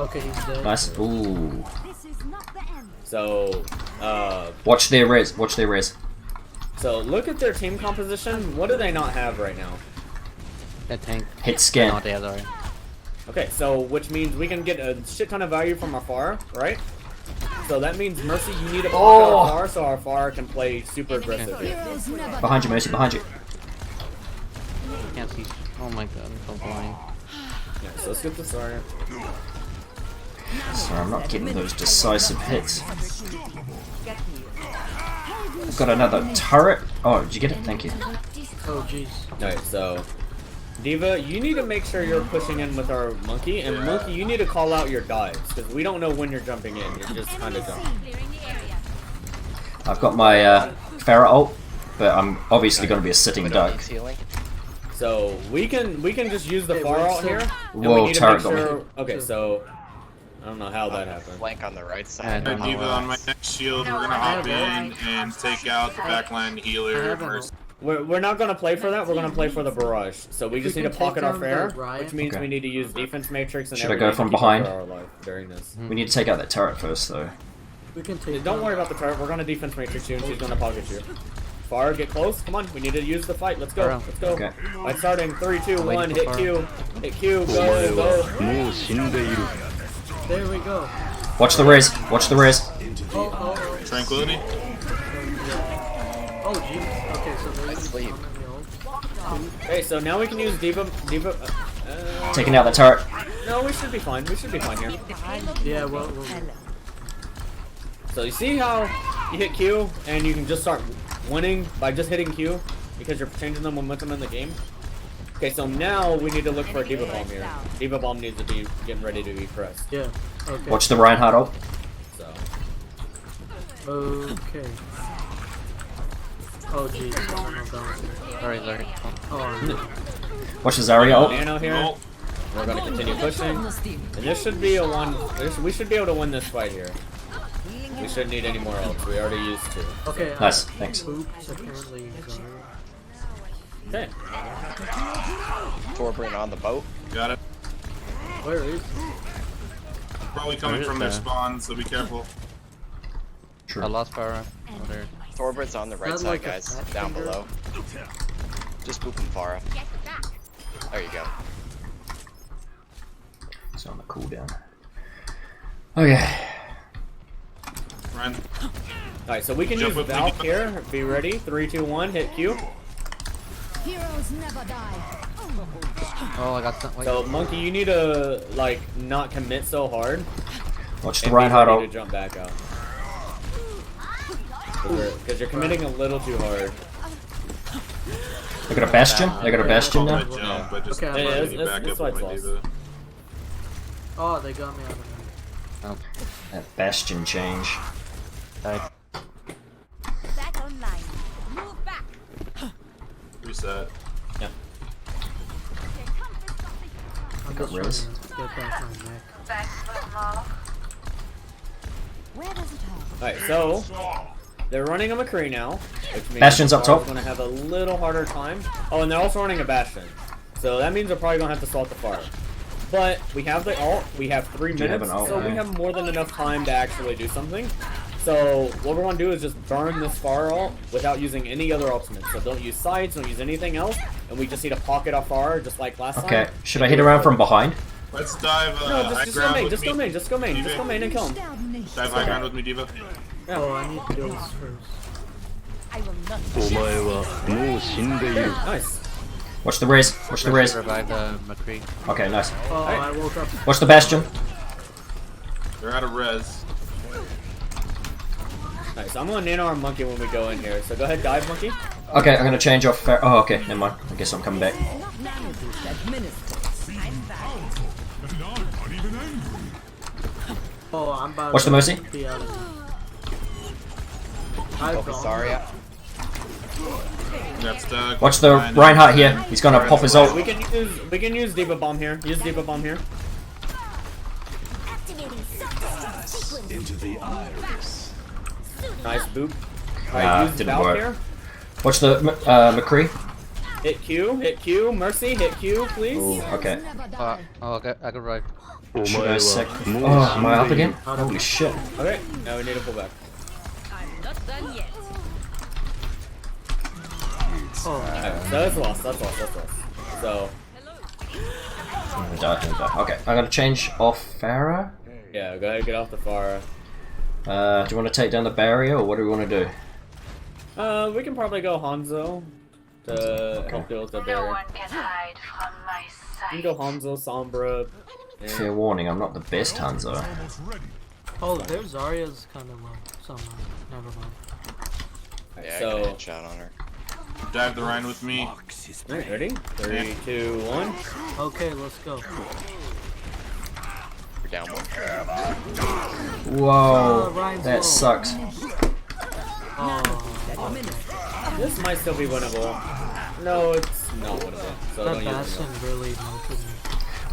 D: Okay, he's dead.
B: Nice. Ooh.
H: This is not the end.
A: So,
B: Watch their res. Watch their res.
A: so look at their team composition. What do they not have right now?
G: That tank.
B: Hit
G: No,
B: scan.
G: they have already.
A: Okay, so which means we can get a shit ton of value from our FAR, right? So that means Mercy, you need to block out our FAR so our FAR can play super aggressive here.
H: Heroes never
B: Behind you, Mercy. Behind you.
G: Can't see. Oh my god, I'm so blind.
A: Yeah, so let's get this Zarya.
B: Sorry, I'm not getting those decisive hits. I've got another turret. Oh, did you get it? Thank you.
D: Oh jeez.
A: Alright, so Diva, you need to make sure you're pushing in with our Monkey, and Monkey, you need to call out your dives, because we don't know when you're jumping in. You're just kind of jumping.
H: clearing the area.
B: I've got my Pharah ult, but I'm obviously going to be a sitting
I: Widow
B: duck.
I: needs healing.
A: So we can just use the
D: Hey,
A: FAR
D: wait,
A: out
D: so-
A: here. And
B: Whoa,
A: we need to
B: turret
A: make
B: got me.
A: sure. Okay, so I don't know how that happened.
I: Flank on the right
G: I
I: side.
G: don't know.
F: Diva on my next shield. We're gonna hop in and take out the backline
D: I
F: healer.
D: have an
F: Mercy.
A: We're not gonna play for that. We're gonna play for the barrage. So we just
D: we
A: need to
D: can take
A: pocket our
D: down
A: fair,
D: the Riot.
A: which means
B: Okay.
A: we need to use defense matrix and
B: Should I go
A: everything
B: from
A: to keep
B: behind?
A: our life during this.
B: We need to take out that turret first, though.
D: We can take.
A: Don't worry about the turret. We're gonna defense matrix you, and she's gonna pocket you. Far, get close. Come on, we need to use the fight. Let's go.
G: Around.
A: Let's go.
B: Okay.
A: Alright, starting 3, 2,
G: I'm waiting
A: 1.
G: for
A: Hit
G: Far.
A: Q. Hit Q.
C: お
A: Go.
C: 前
A: Go.
C: はもう死んでいる。
D: There we go.
B: Watch the res. Watch the res.
D: Oh.
F: Tranquility.
D: Oh jeez. Okay, so there's
I: Sleep.
A: Okay, so now we can use Diva.
B: Taking out the turret.
A: No, we should be fine. We should be fine here.
D: Yeah, well,
A: So you see how you hit Q and you can just start winning by just hitting Q because you're changing the momentum in the game? Okay, so now we need to look for a Diva Bomb here. Diva Bomb needs to be getting ready to be pressed.
D: yeah. Okay.
B: Watch the Reinhardt ult.
A: So
D: Okay. Oh jeez. Oh, no, that was-
G: Sorry, sorry.
D: Oh,
B: Watch the Zarya ult.
A: Nano here.
F: Oh,
A: We're gonna continue pushing. And this should be a one. We should be able to win this fight here. We shouldn't need any more ults. We already used 2.
D: okay.
B: Nice, thanks.
D: Oops, apparently.
A: Okay.
I: Torbrin on the boat.
F: got it.
D: Where is?
F: Probably coming
G: Where is
F: from their
G: that?
F: spawn, so be careful.
G: I
B: True.
G: lost power. Oh, there.
I: Torbrin's on the right
D: Not
I: side,
D: like a
I: guys.
D: fat
I: Down
D: finger.
I: below. Just boop him, Farah.
H: Get back.
I: There you go.
B: It's on the cooldown. Okay.
F: Ryan.
A: Alright, so we can
F: Jump
A: use
F: with me.
A: Valk here. Be ready. 3, 2, 1. Hit Q.
H: Heroes never die.
G: Oh, I got some. Wait.
A: So Monkey, you need to like not commit so hard.
B: Watch the
A: And be
B: Reinhardt
A: ready
B: ult.
A: to jump back out. Because you're committing a little too hard.
B: They got a Bastion. They got a Bastion
F: My
B: now.
F: jump, but just
D: Okay, I'm
F: letting
A: ready.
F: you back
A: This
F: up
A: fight's
F: with my
A: lost.
F: Diva.
D: Oh, they got me out of there.
B: That Bastion change.
G: Died.
H: Back online. Move back.
F: Reset.
A: Yeah.
D: I'm
B: got
D: just
B: res.
D: trying to get back my neck.
H: Where does it hurt?
A: Alright, so they're running a McCree now, which means
B: Bastion's up
A: Far's
B: top.
A: gonna have a little harder time. Oh, and they're also running a Bastion. So that means they're probably gonna have to swap the Far. But we have the ult, we have 3
B: Do have
A: minutes,
B: an ult,
A: so we
B: yeah.
A: have more than enough time to actually do something. So what we're gonna do is just burn this Far ult without using any other ultimates. So don't use sights, don't use anything else, and we just need to pocket our Far just like last time.
B: Okay. Should I hit around from behind?
F: Let's dive
A: No,
F: high
A: just go
F: ground
A: main,
F: with
A: just
F: me.
A: go main, just go main, just go main and kill him.
F: Dive high ground with me, Diva.
A: Yeah.
D: Oh, I need kills first.
H: I will not.
C: お前はもう死んでいる。
A: Nice.
B: Watch the res. Watch the res.
G: Revive the McCree.
B: Okay, nice.
D: Oh, I woke up.
B: Watch the bastion.
F: They're out of res.
A: Nice. I'm gonna nano our monkey when we go in here. So go ahead, dive monkey.
B: Okay, I'm gonna change off. Oh, okay, never mind. I guess I'm coming back.
D: Oh, I'm about
B: Watch the mercy.
D: to be out of here.
I: Focus Zarya.
F: That's Doug.
B: Watch the Reinhardt here. He's gonna pop his ult.
A: We can use Diva Bomb here. Use Diva Bomb here. Nice boop. Alright, use
B: didn't
A: Valk
B: work.
A: here.
B: Watch the McCree.
A: Hit Q, Mercy, hit Q, please.
B: Ooh, okay.
G: Oh, okay, I can revive.
C: お
B: Should
C: 前
B: I
C: は
B: sec?
C: もう
B: Oh,
C: 死
B: am I
C: ん
B: up
C: でいる
B: again? Holy shit.
A: Okay, now we need to pull back.
H: I'm not done yet.
A: Alright, so that's lost, that's lost. So,
B: I'm gonna die, I'm gonna die. Okay, I'm gonna change off Farah.
A: yeah, go ahead, get off the Pharah.
B: Do you want to take down the barrier, or what do we want to do?
A: We can probably go Hanzo to help deal with the barrier.
H: can hide from my
A: You can go Hanzo, Sombra.
B: Fair warning, I'm not the best Hanzo.
D: Oh, their Zarya's kind of low. Somehow. Never mind.
I: Yeah, I
A: So-
I: got a headshot on her.
F: Dive the Rhine with me.
A: Alright, ready? 3, 2, 1.
D: Okay, let's go.
I: We're down one.
B: Whoa,
D: Ryan's
B: that
D: low.
B: sucks.
D: Oh,
A: This might still be winnable. No, it's not winnable. So
D: that
A: don't use it.
D: Bastion really melted me.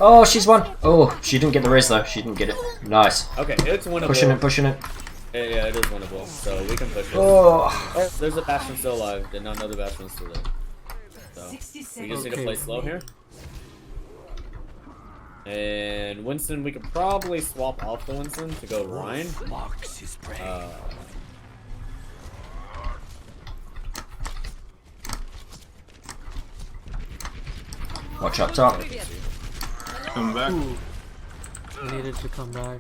B: Oh, she's won. Oh, she didn't get the res though. She didn't get it. Nice.
A: Okay, it's winnable.
B: Pushing it.
A: Yeah, it is winnable. So we can push it.
B: Oh,
A: Oh, there's a Bastion still alive. Did not know the Bastion was still there. So we just need to
D: Okay.
A: play slow here. And Winston, we could probably swap off the Winston to go Ryan.
B: watch up top.
F: Come back.
D: Ooh. I needed to come back.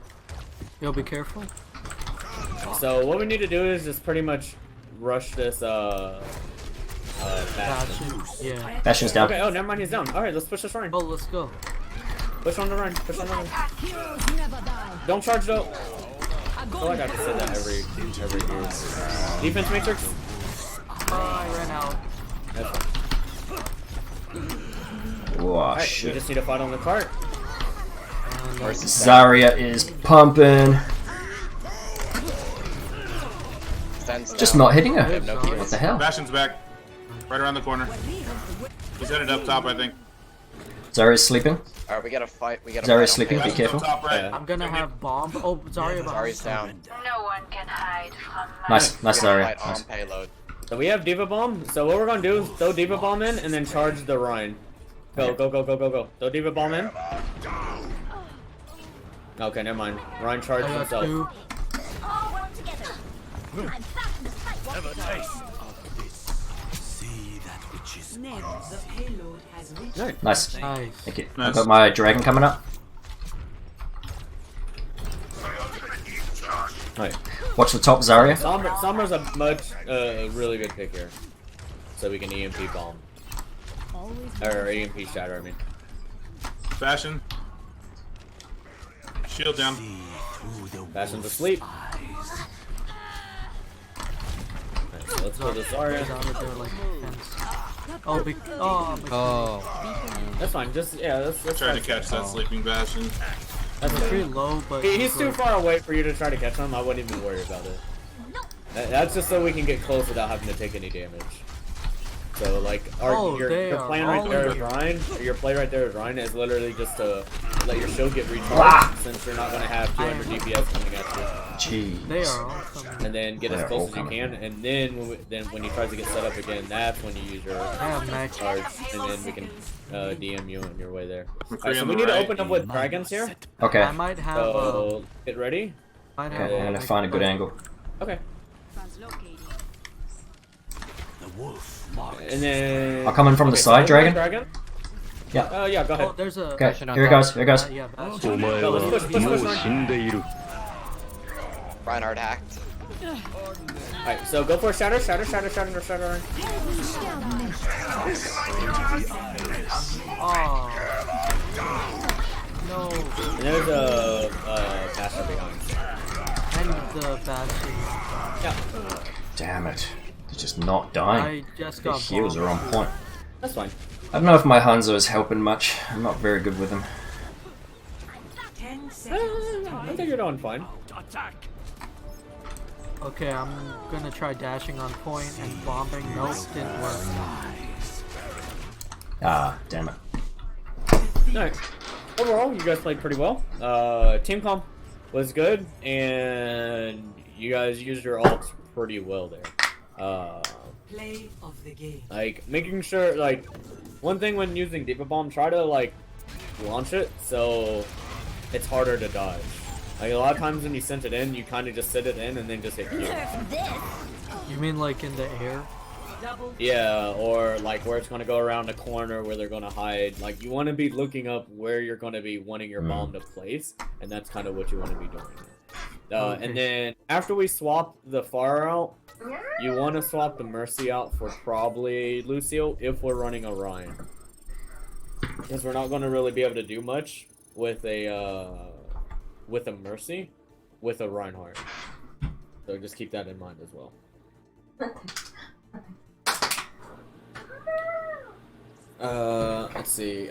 D: Yo, be careful.
A: So what we need to do is just pretty much rush this Bastion.
D: Bastion. Yeah.
B: Bastion's down.
A: Okay, oh never mind, he's down. Alright, let's push this Ryan.
D: Oh, let's go.
A: Push on the run, push on the run. Don't charge though. I feel like I have to say that every game. Defense matrix.
D: Oh, I ran out.
A: That's fine.
B: Oh
A: Alright, we
B: shit.
A: just need to fight on the cart.
B: Zarya is pumping.
I: Zen's
B: Just
I: down.
B: not hitting her.
I: I have no
B: What
I: heals.
B: the hell?
F: Bastion's back. Right around the corner. He's headed up top, I think.
B: Zarya's sleeping.
I: Alright, we gotta fight. We gotta
B: Zarya's
I: fight on
B: sleeping. Be
I: payload.
B: careful.
F: Top right.
A: Yeah.
D: I'm gonna have bomb. Oh, Zarya behind.
I: Zarya's down.
H: No one can hide from my
B: Nice
I: We gotta
B: Zarya.
I: fight
B: Nice.
I: on payload.
A: So we have Diva Bomb. So what we're gonna do is throw Diva Bomb in and then charge the Rhine. Go. Throw Diva Bomb in. Okay, never mind. Rhine charged
D: I got
A: himself.
D: 2.
H: all work together. I'm back in the fight.
E: The payload has reached.
A: Nice.
B: Nice.
D: Nice.
B: Thank you.
F: Nice.
B: I've got my dragon coming up.
A: Alright.
B: Watch the top, Zarya.
A: Sombra's a really good pick here. So we can EMP bomb. Or EMP shatter, I mean.
F: Bastion. Shield down.
A: Bastion's asleep. Alright, so let's go to Zarya.
D: They're like fence. Oh, big. Oh, my
G: Oh.
A: That's fine, just, yeah, let's
F: Trying to
A: try
F: catch that sleeping Bastion.
A: That's
D: He's
A: okay.
D: pretty low, but
A: He's too far away for you to try to catch him. I wouldn't even worry about it. That's just so we can get close without having to take any damage. So like, your plan right there is Ryan. Your play right there is Ryan is literally just to let your shield get recharged since you're not gonna have 200 DPS coming at you,
B: Gee.
D: They are all coming.
A: and then get as
B: They're
A: close
B: all
A: as you
B: coming.
A: can, and then when he tries to get set up again, that's when you use your
D: I have max.
A: charge, and then we can DM you on your way there.
F: McCree
A: Alright, so
F: on
A: we
F: the
A: need to
F: right.
A: open up with dragons here.
B: Okay.
D: I might have.
A: So get ready.
D: Might
B: Okay,
D: have.
B: I'm gonna find a good angle.
A: Okay. And then
B: I'll come in from the
A: okay,
B: side,
A: so open
B: dragon.
A: Yeah. Yeah, go ahead.
D: Oh, there's a.
B: Okay,
G: Bastion on
B: here it
G: top.
B: goes. Here it goes.
D: Yeah,
C: Oh,
D: Bastion.
C: お前はもう死んでいる。
I: Reinhardt hacked.
A: Alright, so go for a shatter.
D: Oh. No.
A: And there's a Basher behind.
D: And the Bastion.
A: Yeah.
B: Damn it. They're just not dying.
D: I just
B: The
D: got
B: heals are on point.
A: That's fine.
B: I don't know if my Hanzo is helping much. I'm not very good with him.
E: 10 seconds.
A: I think you're doing fine.
D: Okay, I'm gonna try dashing on point and bombing. Nope, didn't work.
B: Ah, damn it.
A: Alright. Overall, you guys played pretty well. Team comp was good, and you guys used your ults pretty well there.
E: Play of the game.
A: Like, making sure, like, one thing when using Diva Bomb, try to, like, launch it so it's harder to dodge. Like, a lot of times when you sent it in, you kind of just sit it in and then just hit Q.
D: You mean like in the air?
A: Yeah, or like where it's going to go around a corner where they're going to hide. Like, you want to be looking up where you're going to be wanting your bomb to place, and that's kind of what you want to be doing.
D: Okay.
A: And then after we swap the Pharah out, you want to swap the Mercy out for probably Lucio if we're running a Ryan. Because we're not going to really be able to do much with a Mercy with a Reinhardt. So just keep that in mind as well. Let's see.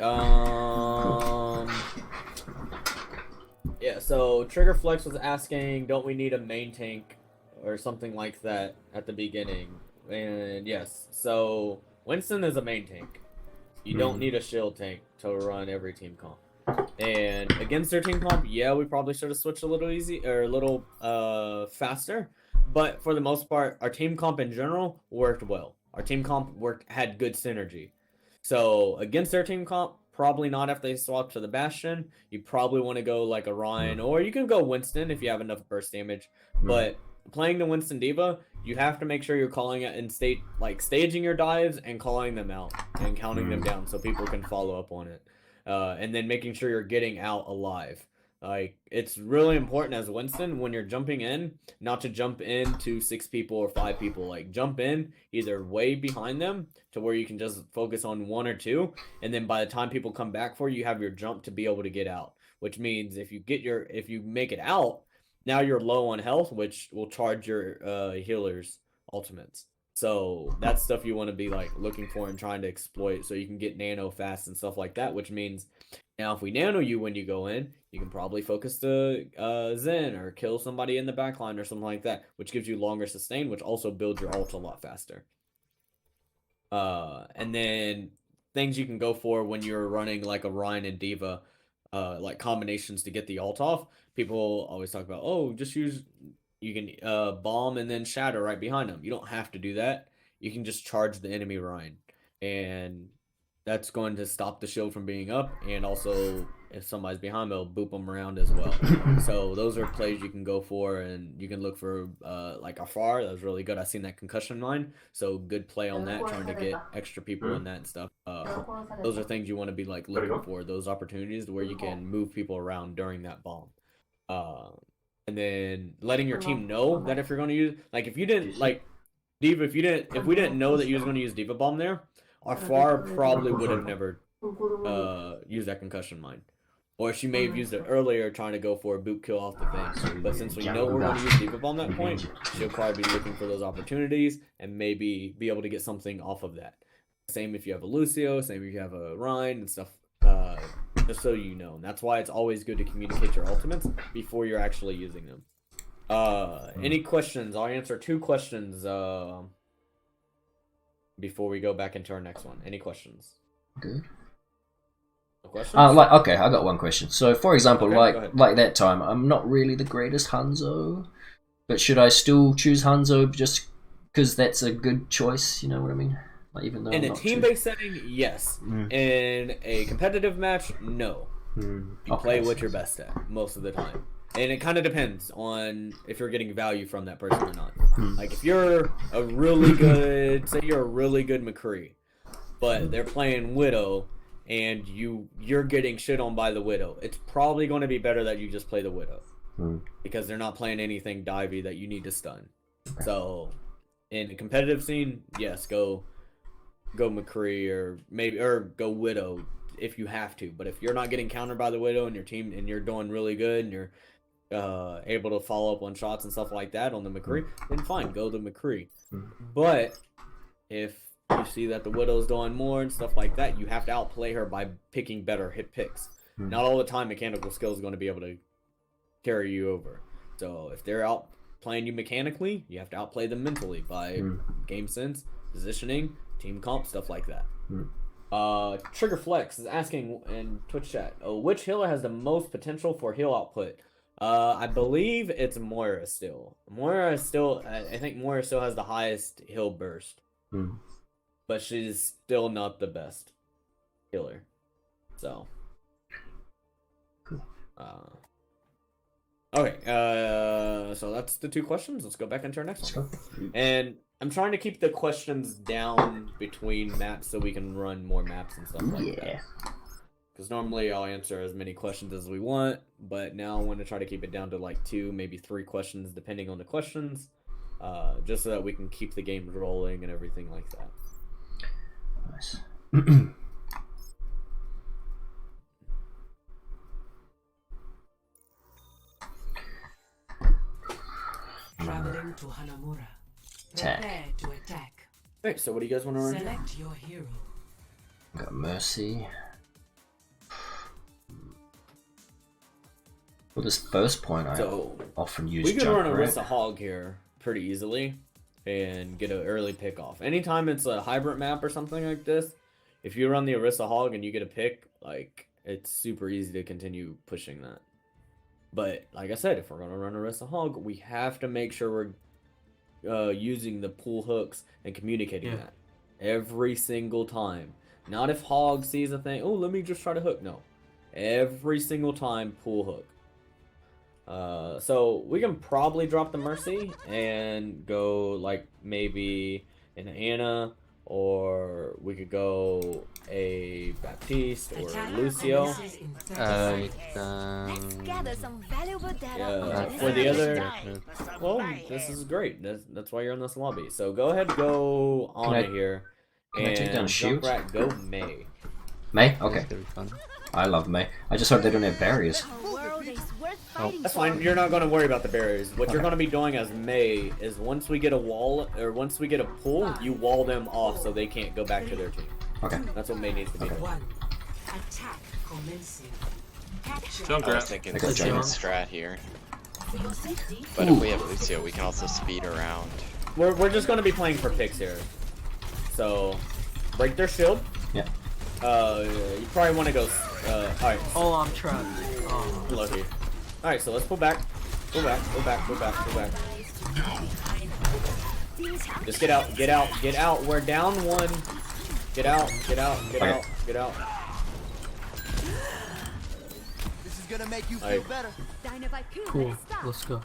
A: Yeah, so Trigger Flex was asking, don't we need a main tank or something like that at the beginning? And yes, so Winston is a main tank. You don't need a shield tank to run every team comp. And against their team comp, yeah, we probably should have switched a little easy or a little faster. But for the most part, our team comp in general worked well. Our team comp had good synergy. So against their team comp, probably not if they swap to the Bastion. You probably want to go like a Ryan, or you can go Winston if you have enough burst damage. But playing the Winston Diva, you have to make sure you're calling it and staging your dives and calling them out and counting them down so people can follow up on it. And then making sure you're getting out alive. Like, it's really important as Winston when you're jumping in, not to jump into 6 people or 5 people. Like, jump in either way behind them to where you can just focus on 1 or 2, and then by the time people come back for you, you have your jump to be able to get out. Which means if you make it out, now you're low on health, which will charge your healers ultimates. So that's stuff you want to be like looking for and trying to exploit so you can get nano fast and stuff like that, which means now if we nano you when you go in, you can probably focus the Zen or kill somebody in the backline or something like that, which gives you longer sustain, which also builds your ult a lot faster. And then things you can go for when you're running like a Ryan and Diva, like combinations to get the ult off. People always talk about, oh, just use... You can bomb and then shatter right behind them. You don't have to do that. You can just charge the enemy Ryan. And that's going to stop the shield from being up. And also, if somebody's behind, they'll boop them around as well. So those are plays you can go for. And you can look for like Afar. That was really good. I seen that concussion line. So good play on that, trying to get extra people in that and stuff. Those are things you want to be like looking for. Those opportunities where you can move people around during that bomb. And then letting your team know that if you're going to use, like, if you didn't, like, Diva, if we didn't know that you was going to use Diva Bomb there, our Far probably would have never used that concussion mine. Or she may have used it earlier trying to go for a boot kill off the thing. But since we know we're going to use Diva Bomb at that point, she'll probably be looking for those opportunities and maybe be able to get something off of that. Same if you have a Lucio, same if you have a Ryan and stuff. Just so you know. And that's why it's always good to communicate your ultimates before you're actually using them. Any questions? I'll answer 2 questions before we go back into our next one. Any questions?
B: Good.
A: No questions?
B: Okay, I got one question. So, for example,
A: Okay,
B: like that time, I'm not really the greatest Hanzo, but should I still choose Hanzo just because that's a good choice? You know what I mean? Like, even though
A: in a team-based setting, yes. In a competitive match, no. You play what you're best at most of the time. And it kind of depends on if you're getting value from that person or not. Like, if you're a really good, say you're a really good McCree, but they're playing Widow, and you're getting shit on by the Widow, it's probably going to be better that you just play the Widow. Because they're not playing anything divey that you need to stun. So, in a competitive scene, yes, go McCree or go Widow if you have to. But if you're not getting countered by the Widow and your team and you're doing really good and you're able to follow up on shots and stuff like that on the McCree, then fine, go the McCree. But if you see that the Widow's doing more and stuff like that, you have to outplay her by picking better hit picks. Not all the time mechanical skill is going to be able to carry you over. So if they're outplaying you mechanically, you have to outplay them mentally by game sense, positioning, team comp, stuff like that. Trigger Flex is asking in Twitch chat, which healer has the most potential for heal output? I believe it's Moira still. I think Moira still has the highest heal burst. But she's still not the best healer. So. Okay, so that's the 2 questions. Let's go back into our next one. And I'm trying to keep the questions down between maps so we can run more maps and stuff like that. Because normally I'll answer as many questions as we want, but now I want to try to keep it down to like 2, maybe 3 questions depending on the questions, just so that we can keep the game rolling and everything like that.
B: Nice.
E: Traveling to Hanamura.
B: Attack.
E: Prepare to attack.
A: Alright, so what do you guys want to run?
E: Select your hero.
B: Got Mercy. For this first point, I often use
A: we can
B: jump
A: run
B: rat.
A: Orisa Hog here pretty easily and get an early pick off. Anytime it's a hybrid map or something like this, if you run the Orisa Hog and you get a pick, like, it's super easy to continue pushing that. But like I said, if we're gonna run Orisa Hog, we have to make sure we're using the pull hooks and communicating that every single time. Not if Hog sees a thing, oh, let me just try to hook. No, every single time pull hook. So we can probably drop the Mercy and go like maybe an Ana, or we could go a Baptiste or Lucio.
H: Let's gather some valuable data.
A: For the other, well, this is great. That's why you're in this lobby. So go ahead, go on here,
B: I take down
A: and
B: shields?
A: Junkrat, go May.
B: May? Okay. I love May. I just hope they don't have barriers.
A: That's fine. You're not going to worry about the barriers. What you're going to be doing as May is once we get a wall, or once we get a pull, you wall them off so they can't go back to their team.
B: Okay.
A: That's what May needs to be doing.
E: Attack commencing.
I: I was thinking the same strat here. But if we have Lucio, we can also speed around.
A: We're just going to be playing for picks here. So, break their shield.
B: Yeah.
A: You probably want to go. Alright.
D: Oh, I'm trapped. Oh.
A: Lucky. Alright, so let's pull back. Pull back. Just get out. We're down 1. Get out.
J: This is gonna make you feel better.
D: Cool. Let's go.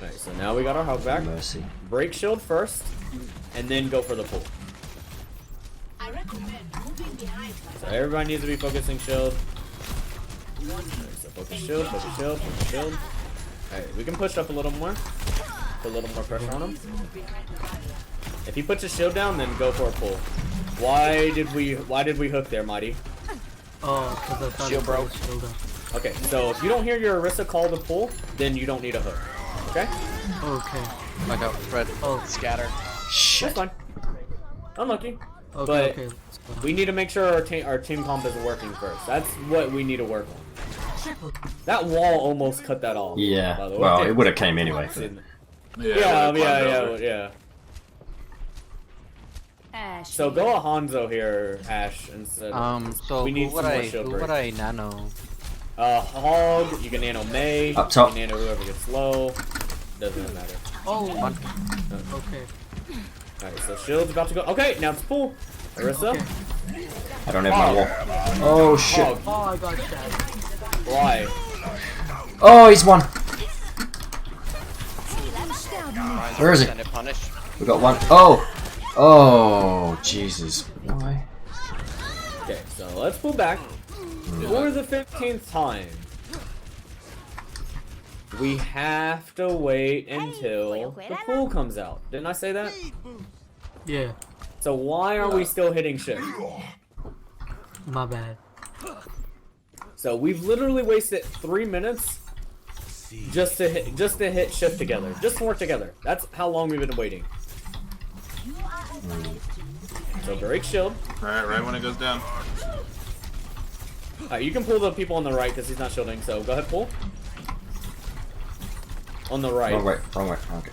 A: Alright, so now we got our hog back.
B: Mercy.
A: Break shield first, and then go for the pull. So everybody needs to be focusing shield. Alright, so focus shield. Alright, we can push up a little more. Put a little more pressure on him. If he puts his shield down, then go for a pull. Why did we hook there, Mighty?
D: Oh, because I thought
I: Shield
D: it
I: broke.
D: was shield up.
A: Okay, so if you don't hear your Orisa call to pull, then you don't need a hook. Okay?
D: Okay.
I: I got Fred.
D: Oh,
I: Scatter.
B: Shit.
A: That's fine. Unlucky.
D: okay,
A: But
D: okay. Let's go.
A: we need to make sure our team comp is working first. That's what we need to work on. That wall almost cut that off. By
B: Yeah.
A: the way.
B: Well, it would have came anyway.
A: Yeah.
H: Ash.
A: So go a Hanzo here, Ash, instead.
G: So
A: we need
G: who would
A: some more
G: I
A: shield
G: who would
A: break.
G: I nano?
A: Hog, you can nano May,
B: Up top.
A: you can nano whoever gets low. Doesn't matter.
D: Oh,
G: One.
D: okay.
A: Alright, so shield's about to go. Okay, now it's pull. Orisa.
D: Okay.
B: I don't have my wall. Oh shit.
A: Hog.
D: Oh, I got shot.
A: Why?
B: Oh, he's one. Where is it?
I: Send it punish.
B: We got one. Oh. Oh, Jesus. Why?
A: Okay, so let's pull back. For the 15th time. We have to wait until the pool comes out. Didn't I say that?
D: Yeah,
A: So why are we still hitting shift?
D: my bad.
A: So we've literally wasted 3 minutes just to hit shift together, just to work together. That's how long we've been waiting. So break shield.
F: Alright, right when it goes down.
A: Alright, you can pull the people on the right because he's not shielding. So go ahead, pull. On the right.
B: Wrong way. Okay.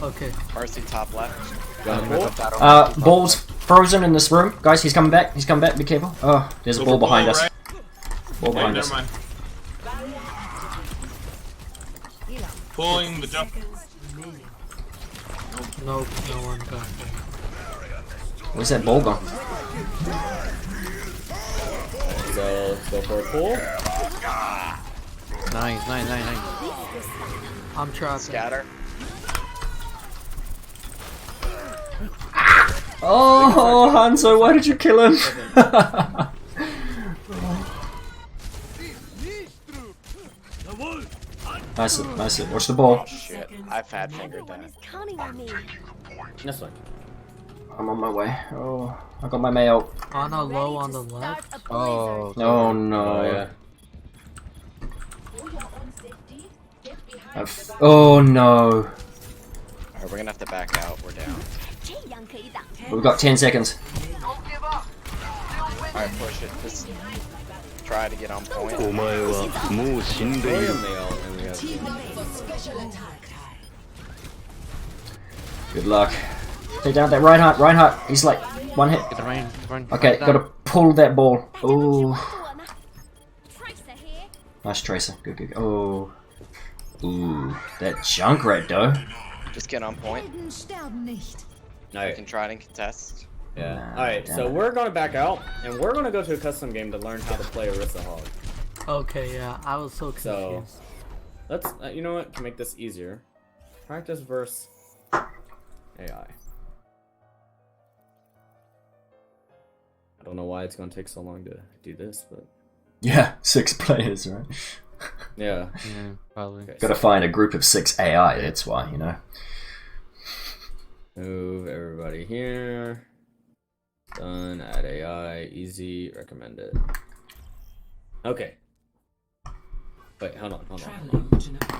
D: Okay.
I: RC top left.
A: Go ahead, pull.
B: Ball's frozen in this room. Guys, he's coming back. Be careful. Oh, there's a ball behind us.
F: Right?
B: Ball behind
F: Never
B: us.
F: mind. Pulling the jump.
D: Nope, no one got there.
B: Where's that ball gone?
A: So let's go for a pull.
G: Nice.
D: I'm trapped.
I: Scatter.
B: Oh, Hanzo, why did you kill him? Nice. Watch the ball.
I: Oh shit. I fat fingered that.
A: That's fine.
B: I'm on my way. Oh, I got my mail.
D: Ana low on the left.
G: Oh.
B: Oh no.
A: Oh yeah.
B: Oh no.
I: Alright, we're gonna have to back out. We're down.
B: We've got 10 seconds.
I: Alright, push it. Just try to get on point.
C: お前はもう死んでい
A: Royal
C: る
A: mail, and we have.
B: Good luck. Take down that Reinhardt. He's like one hit.
G: Get the rain.
B: Okay, gotta pull that ball. Oh, nice Tracer. Good. Oh, ooh, that Junkrat though.
I: Just get on point. You
A: Alright.
I: can try and contest.
A: Yeah. Alright, so we're gonna back out, and we're gonna go to a custom game to learn how to play Orisa Hog.
D: Okay, yeah, I was so confused.
A: So, let's, you know what, to make this easier, practice versus AI. I don't know why it's gonna take so long to do this, but...
B: Yeah, 6 players, right?
A: Yeah.
G: Yeah, probably.
A: Okay,
B: Gotta find a group of 6 AI. That's why, you know.
A: move everybody here. Done, add AI, easy, recommended. Okay. Wait, hold on.
E: Traveling to Nepal.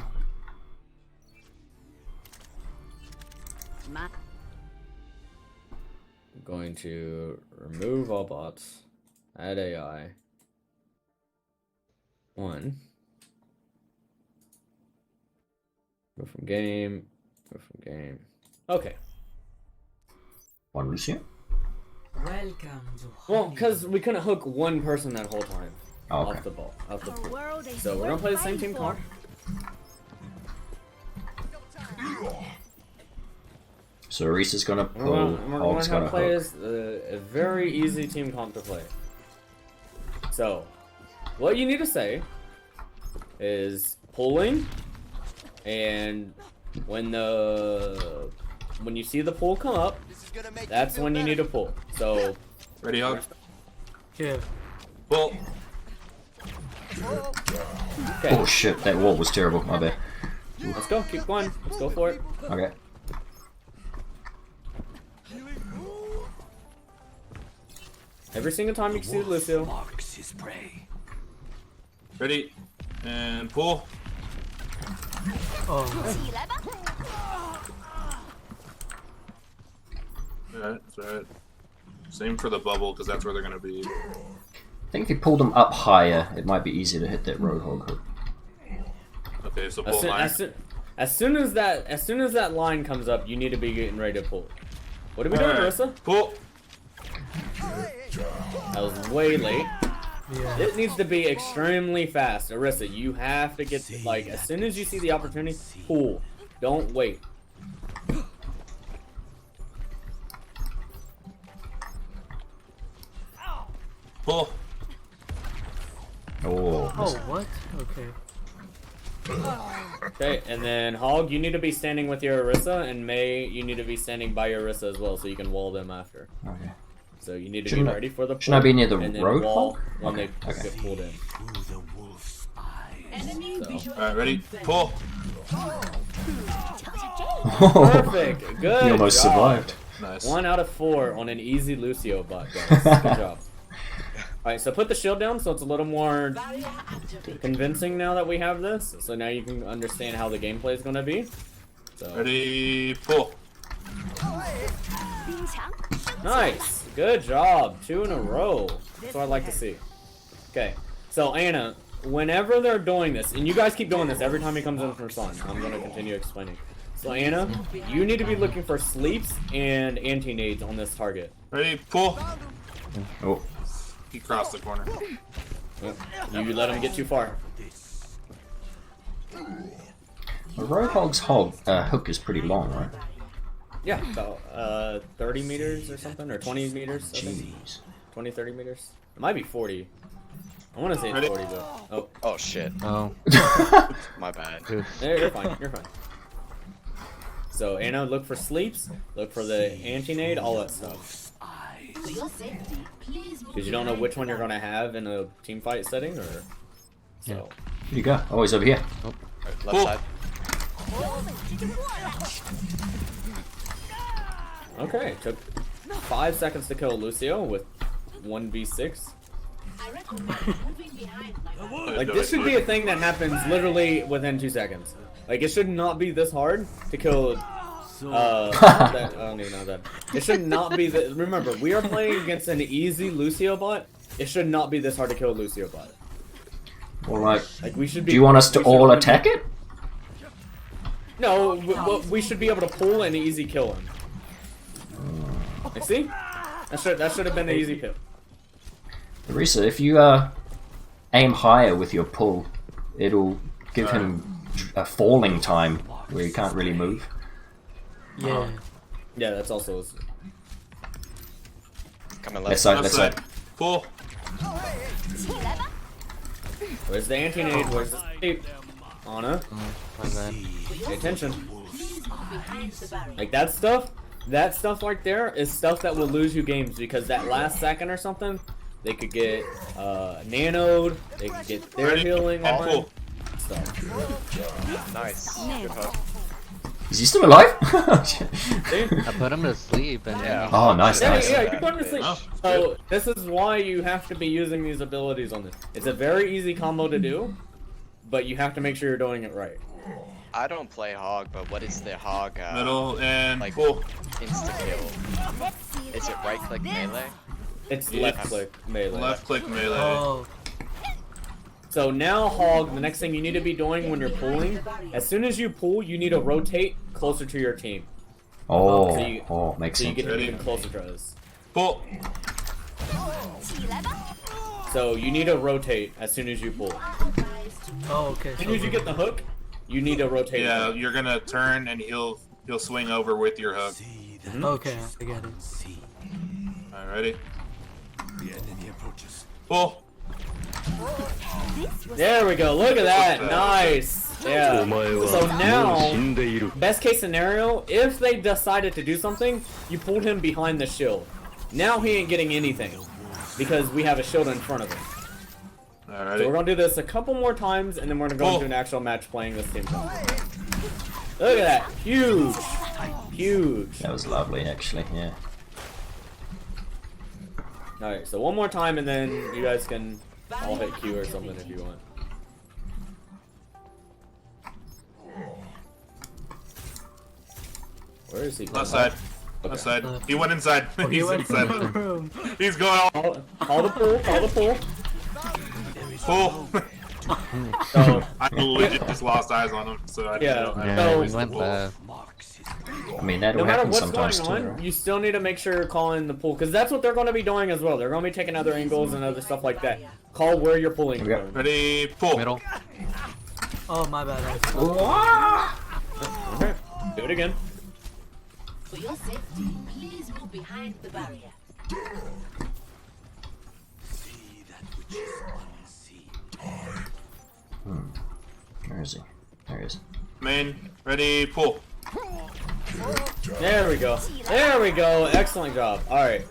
A: I'm going to remove all bots, add AI. 1. Go from game. Okay.
B: One Lucio.
E: Welcome to
A: Well, because we couldn't hook one person that whole time.
B: Oh, okay.
A: Off the ball. Off the pool. So we're gonna play the same team comp.
B: So Reese is gonna
A: We're
B: pull.
A: gonna
B: Hog's
A: have
B: gonna
A: play
B: hook.
A: as a very easy team comp to play. So, what you need to say is pulling, and when you see the pull come up, that's when you need to pull. So,
F: Ready, Hog?
D: Yeah.
F: Pull.
A: okay,
B: Oh shit, that wall was terrible. My bad.
A: let's go. Keep going. Let's go for it.
B: Okay.
A: Every single time you can see Lucio.
F: Ready, and pull.
D: Oh,
F: Alright, that's right. Same for the bubble, because that's where they're gonna be.
B: I think if you pull them up higher, it might be easier to hit that Roadhog hook.
F: Okay, so pull mine.
A: As soon as that line comes up, you need to be getting ready to pull. What are we doing,
F: Alright,
A: Marissa?
F: pull.
A: That was way late.
D: yeah.
A: It needs to be extremely fast. Arissa, you have to get, like, as soon as you see the opportunity, pull. Don't wait.
F: Pull.
B: Oh,
D: Oh, what? Okay.
A: Okay, and then Hog, you need to be standing with your Orisa, and May, you need to be standing by your Orisa as well, so you can wall them after.
B: Okay.
A: So you need to
B: Shouldn't
A: be
B: I-
A: ready for the pull.
B: shouldn't I be near the
A: and then
B: road,
A: wall
B: Hog?
A: when
B: Okay,
A: they
B: okay.
A: get pulled in. So.
F: All right, ready? Pull.
A: Perfect. Good.
B: You almost
A: job.
B: survived.
F: Nice.
A: 1 out of 4 on an easy Lucio bot, guys. Good job. Alright, so put the shield down so it's a little more convincing now that we have this. So now you can understand how the gameplay is going to be. So.
F: Ready? Pull.
A: Nice. Good job. 2 in a row. That's what I'd like to see. Okay. So, Anna, whenever they're doing this, and you guys keep doing this every time he comes in from Sun, I'm going to continue explaining. So, Anna, you need to be looking for sleeps and anti-nades on this target.
F: Ready? Pull.
B: Oh.
F: He crossed the corner.
A: You let him get too far.
B: The Roadhog's hook is pretty long, right?
A: Yeah, about 30 meters or something, or 20 meters.
B: Jeez.
A: 20, 30 meters. It might be 40. I want to say it's 40, but
I: Oh shit.
G: Oh.
I: My bad.
A: You're fine. You're fine. So Anna, look for sleeps, look for the anti-nade, all that stuff. Because you don't know which one you're gonna have in a team fight setting, or so.
B: Here you go. Oh, he's over here.
I: Oh. Right, left side.
A: Okay, took 5 seconds to kill Lucio with 1v6. Like, this should be a thing that happens literally within 2 seconds. Like, it should not be this hard to kill, I don't even know that. It should not be remember, we are playing against an easy Lucio bot. It should not be this hard to kill a Lucio bot.
B: Well, like
A: we should be,
B: do you want us to all attack it?
A: No, we should be able to pull and easy kill him. You see? That should have been the easy kill.
B: Orisa, if you aim higher with your pull, it'll give him a falling time where he can't really move.
D: Yeah.
A: Yeah, that's also.
I: Coming
B: Left side, left side.
F: Pull.
A: Where's the anti-nade? Where's the sleep? Anna.
G: My bad.
A: Pay attention. Like that stuff right there is stuff that will lose you games because that last second or something, they could get nanoed, they could get their healing on. Stuff.
I: Nice. Good hook.
B: Is he still alive?
G: I put him to sleep and
I: Yeah.
B: Oh, nice,
A: Yeah,
B: nice.
A: yeah, you put him to sleep. So this is why you have to be using these abilities on this. It's a very easy combo to do, but you have to make sure you're doing it right.
I: I don't play Hog, but what is the Hog?
F: Middle and
I: like
F: pull.
I: insta kill. Is it right click melee?
A: It's
F: Yeah.
A: left click melee.
F: Left click melee.
D: Oh.
A: So now, Hog, the next thing you need to be doing when you're pulling, as soon as you pull, you need to rotate closer to your team.
B: Oh, makes
A: So you
B: sense.
A: get even closer to us.
F: Pull.
A: So you need to rotate as soon as you pull.
D: Oh, okay.
A: As soon as you get the hook, you need to rotate.
F: Yeah, you're gonna turn and he'll swing over with your hook.
D: Okay, I get it.
F: Alright, ready? Pull.
A: There we go. Look at that. Nice. Yeah. So now, best case scenario, if they decided to do something, you pulled him behind the shield. Now he ain't getting anything because we have a shield in front of him.
F: Alright.
A: So we're gonna do this a couple more times, and then we're gonna go into an actual match playing this team. Look at that. Huge. Huge.
B: That was lovely, actually. Yeah.
A: Alright, so one more time, and then you guys can all hit Q or something if you want. Where is he?
F: Left side.
A: Okay.
F: Left side. He went inside.
D: He
F: He's
D: went
F: inside.
D: in the room.
F: He's going all.
A: Call the pull. Call the pull.
F: Pull.
A: So,
F: I legit just lost eyes on him, so I
A: Yeah.
F: don't know.
G: Yeah,
A: So-
G: we went left.
B: I mean, that'll
A: no matter
B: happen
A: what's
B: sometimes
A: going
B: too,
A: on,
B: right?
A: you still need to make sure you're calling the pull, because that's what they're going to be doing as well. They're going to be taking other angles and other stuff like that. Call where you're pulling
B: Okay.
A: from.
F: Ready? Pull.
G: Middle.
D: Oh, my bad.
A: Okay. Do it again.
K: For your safety, please move behind the barrier.
B: Where is he? There he is.
F: Main, ready, pull.
A: There we go. There we go. Excellent job. Alright.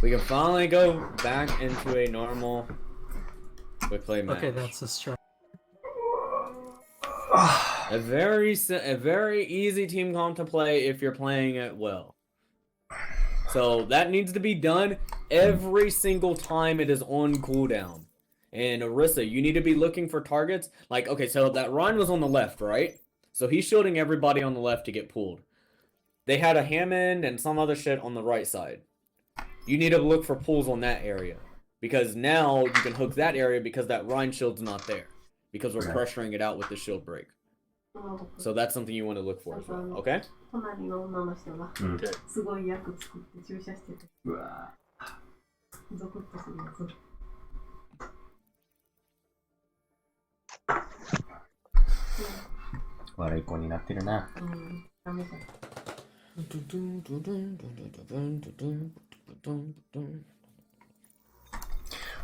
A: We can finally go back into a normal quick play match.
D: Okay, that's a strat.
A: A very easy team comp to play if you're playing it well. So that needs to be done every single time it is on cooldown. And Orisa, you need to be looking for targets. Like, okay, so that Ryan was on the left, right? So he's shielding everybody on the left to get pulled. They had a Hammond and some other shit on the right side. You need to look for pulls on that area. Because now you can hook that area because that Ryan shield's not there. Because we're pressuring it out with the shield break. So that's something you want to look for as well, okay?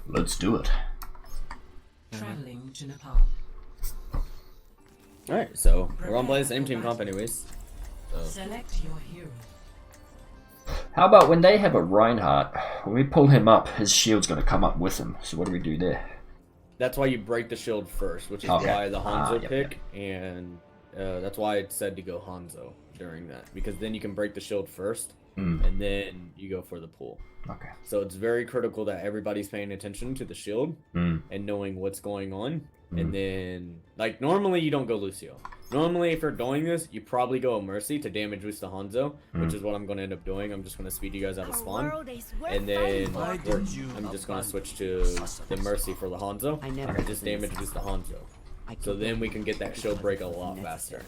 B: Let's do it.
E: Traveling to Nepal.
A: Alright, so we're on play the same team comp anyways. So.
E: Select your hero.
B: How about when they have a Reinhardt, when we pull him up, his shield's gonna come up with him. So what do we do there?
A: That's why you break the shield first, which is why the Hanzo pick, and that's why it said to go Hanzo during that. Because then you can break the shield first, and then you go for the pull.
B: Okay.
A: So it's very critical that everybody's paying attention to the shield and knowing what's going on. And then, like, normally you don't go Lucio. Normally, if you're doing this, you probably go a Mercy to damage boost the Hanzo, which is what I'm going to end up doing. I'm just going to speed you guys out of spawn. And then I'm just going to switch to the Mercy for the Hanzo. And just damage boost the Hanzo. So then we can get that shield break a lot faster.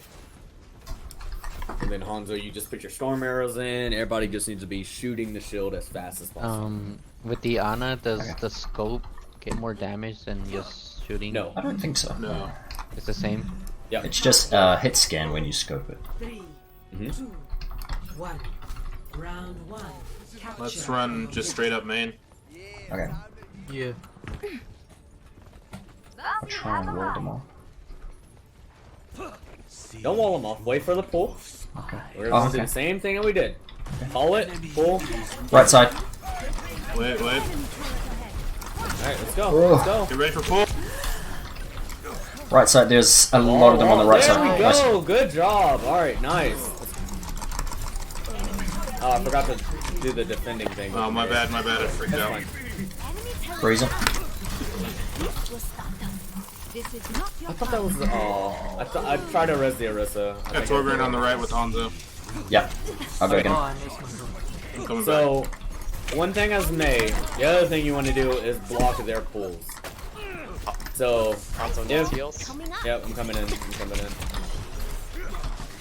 A: And then Hanzo, you just put your storm arrows in. Everybody just needs to be shooting the shield as fast as possible.
G: With the Ana, does the scope get more damage than just shooting?
A: No.
B: I don't think so.
F: No.
G: It's the same?
A: Yeah.
B: It's just hit scan when you scope it.
E: 3, 2, 1. Round 1.
F: Let's run just straight up main.
B: Okay.
D: Yeah.
B: I'll try and roll them off.
A: Don't wall them off. Wait for the pull.
B: Okay.
A: We're going to do the same thing that we did. Call it, pull.
B: Right side.
F: Wait.
A: Alright, let's go.
B: Oh.
A: Let's go.
F: Get ready for pull.
B: Right side, there's a lot of them on the right side.
A: There we
B: Nice.
A: go. Good job. Alright, nice. Oh, I forgot to do the defending thing.
F: Oh, my bad, I freaked out.
B: Freeze him.
A: I thought that was. Oh, I tried to res the Orisa.
F: Got Torbjorn on the right with Hanzo.
B: Yep. I'll go again.
F: I'm coming
A: So, one thing as May, the other thing you want to do is block their pulls. So, if... Yep, I'm coming in.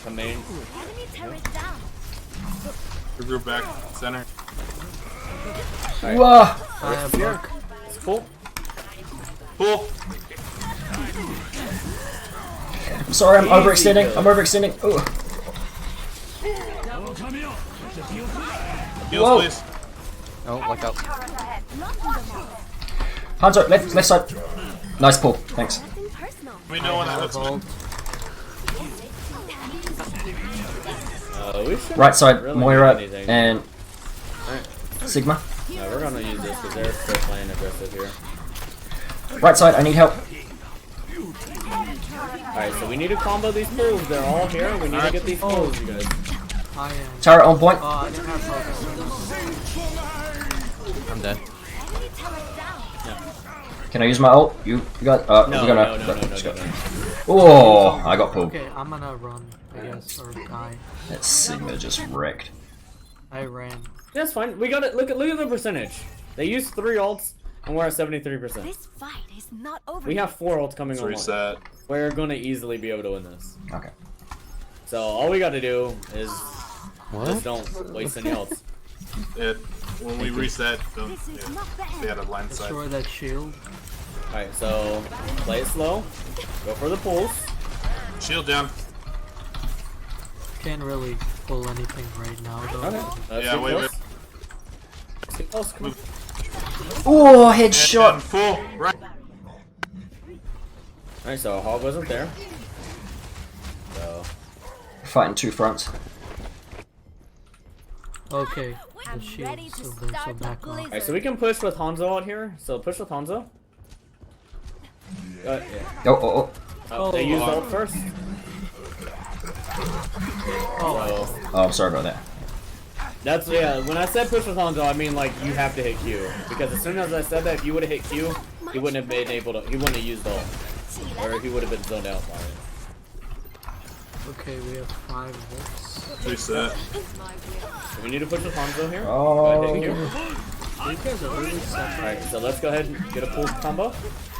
A: Come in.
F: Group back, center.
A: Alright.
B: Whoa!
A: Here. It's cool.
F: Pull.
B: I'm sorry, I'm overextending. Ooh.
F: Heals, please.
G: Oh, watch out.
B: Hanzo, left side. Nice pull, thanks.
F: We know when that hooks me.
B: Right side,
A: really
B: Moira
A: anything.
B: and Sigma.
A: No, we're gonna use this because they're still playing aggressive here.
B: Right side, I need help.
A: Alright, so we need to combo these pulls. They're all here. We need to get these pulls, you guys.
B: Turret on point.
D: I didn't have focus.
G: I'm dead.
B: Can I use my ult? You got.
A: No,
B: we're gonna.
A: no.
B: Oh, I got pulled.
D: Okay, I'm gonna run, I guess, or die.
B: That Sigma just wrecked.
D: I ran.
A: That's fine. We got it. Look at the percentage. They used 3 ults, and we're at 73%.
H: This fight is not over.
A: We have 4 ults coming on.
F: Reset.
A: We're gonna easily be able to win this.
B: Okay.
A: So all we got to do is
G: What?
A: just don't waste any ults.
F: When we reset, they had a line side.
D: Destroy that shield.
A: Alright, so play it slow. Go for the pulls.
F: Shield down.
D: Can't really pull anything right now, though.
A: Okay.
F: Yeah, wait.
A: Let's get close. Come on.
B: Oh, headshot.
F: Full. Right.
A: Alright, so Hog wasn't there. So
B: Fighting two fronts.
D: Okay. The
H: I'm
D: shield
H: ready to
D: still there, so
H: start the
D: back off.
A: alright, so we can push with Hanzo out here. So push with Hanzo. Yeah. Oh, they used ult first.
D: Oh,
B: Oh, I'm sorry about that.
A: That's yeah. When I said push with Hanzo, I mean like you have to hit Q because as soon as I said that, if you would have hit Q, he wouldn't have been able to. He wouldn't have used ult, or he would have been zoned out by it.
D: okay, we have 5 volts.
F: Reset.
A: So we need to push with Hanzo here.
B: Oh.
A: Go ahead, hit Q.
D: You guys are really separate.
A: Alright, so let's go ahead and get a pull combo.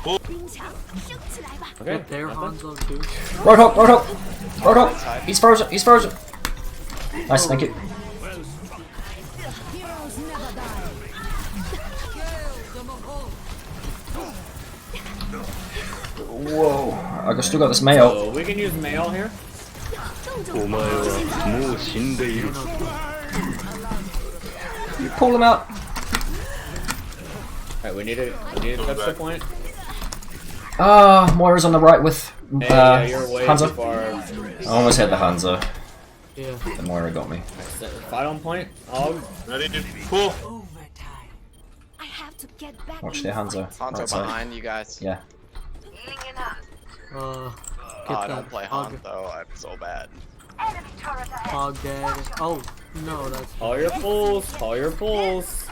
A: Okay.
D: Get their
A: nothing.
D: Hanzo too.
B: Roadhog, Roadhog, Roadhog. He's frozen. He's frozen. Nice, thank you. Whoa, I still got this mayo.
A: So we can use mail here.
C: お前はもう死んでいる。
B: You pull him out.
A: Alright, we need to touch the point.
B: Ah, Moira's on the right with
A: Hey, yeah, you're way too
B: Hanzo.
A: far.
B: I almost had the Hanzo.
D: Yeah.
B: The Moira got me.
A: Fight on point. Hog.
F: Ready to pull.
H: I have to get back
B: Watch
H: in
B: their
H: the
B: Hanzo.
I: Hanzo
B: Right side.
I: behind you guys.
B: Yeah.
D: Get
I: Oh, I
D: that
I: don't play
D: Hog,
I: Hanzo. I'm so bad.
D: Hog dead. Oh, no, that's...
A: Call your pulls. Call your pulls.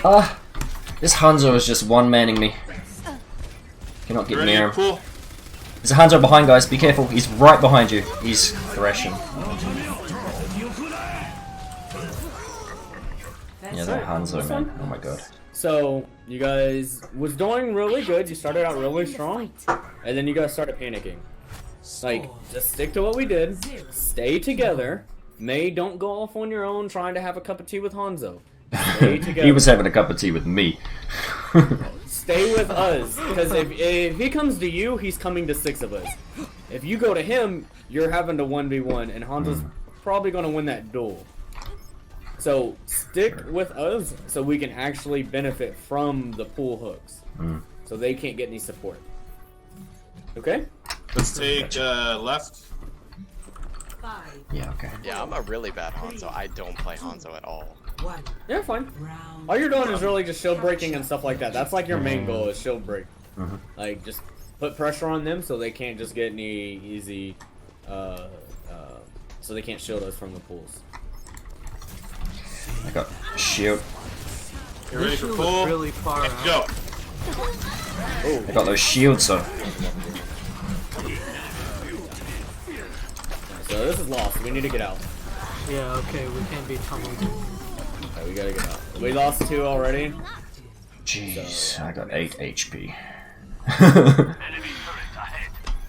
B: Ah, this Hanzo is just one-manning me. Cannot get
F: Ready
B: near
F: to
B: him.
F: pull.
B: There's a Hanzo behind, guys. Be careful. He's right behind you. He's thrashing. Yeah, that Hanzo, man. Oh my god.
A: So you guys was doing really good. You started out really strong, and then you guys started panicking. Like, just stick to what we did. Stay together. May don't go off on your own trying to have a cup of tea with Hanzo. Stay together.
B: He was having a cup of tea with me.
A: Stay with us, because if he comes to you, he's coming to 6 of us. If you go to him, you're having to 1v1, and Hanzo's probably going to win that duel. So stick with us so we can actually benefit from the pool hooks. So they can't get any support. Okay?
F: Let's take left.
B: Yeah, okay.
I: Yeah, I'm a really bad Hanzo. I don't play Hanzo at all.
A: Yeah, fine. All you're doing is really just shield breaking and stuff like that. That's like your main goal is shield break. Like, just put pressure on them so they can't just get any easy, so they can't shield us from the pools.
B: I got shield.
F: You ready for
D: shield
F: pull?
D: is really far
F: Let's
D: out.
F: go.
B: I got those shields, so.
A: So this is lost. We need to get out.
D: Yeah, okay, we can't be tumbled.
A: Alright, we gotta get out. We lost 2 already.
B: Jeez, I got 8 HP.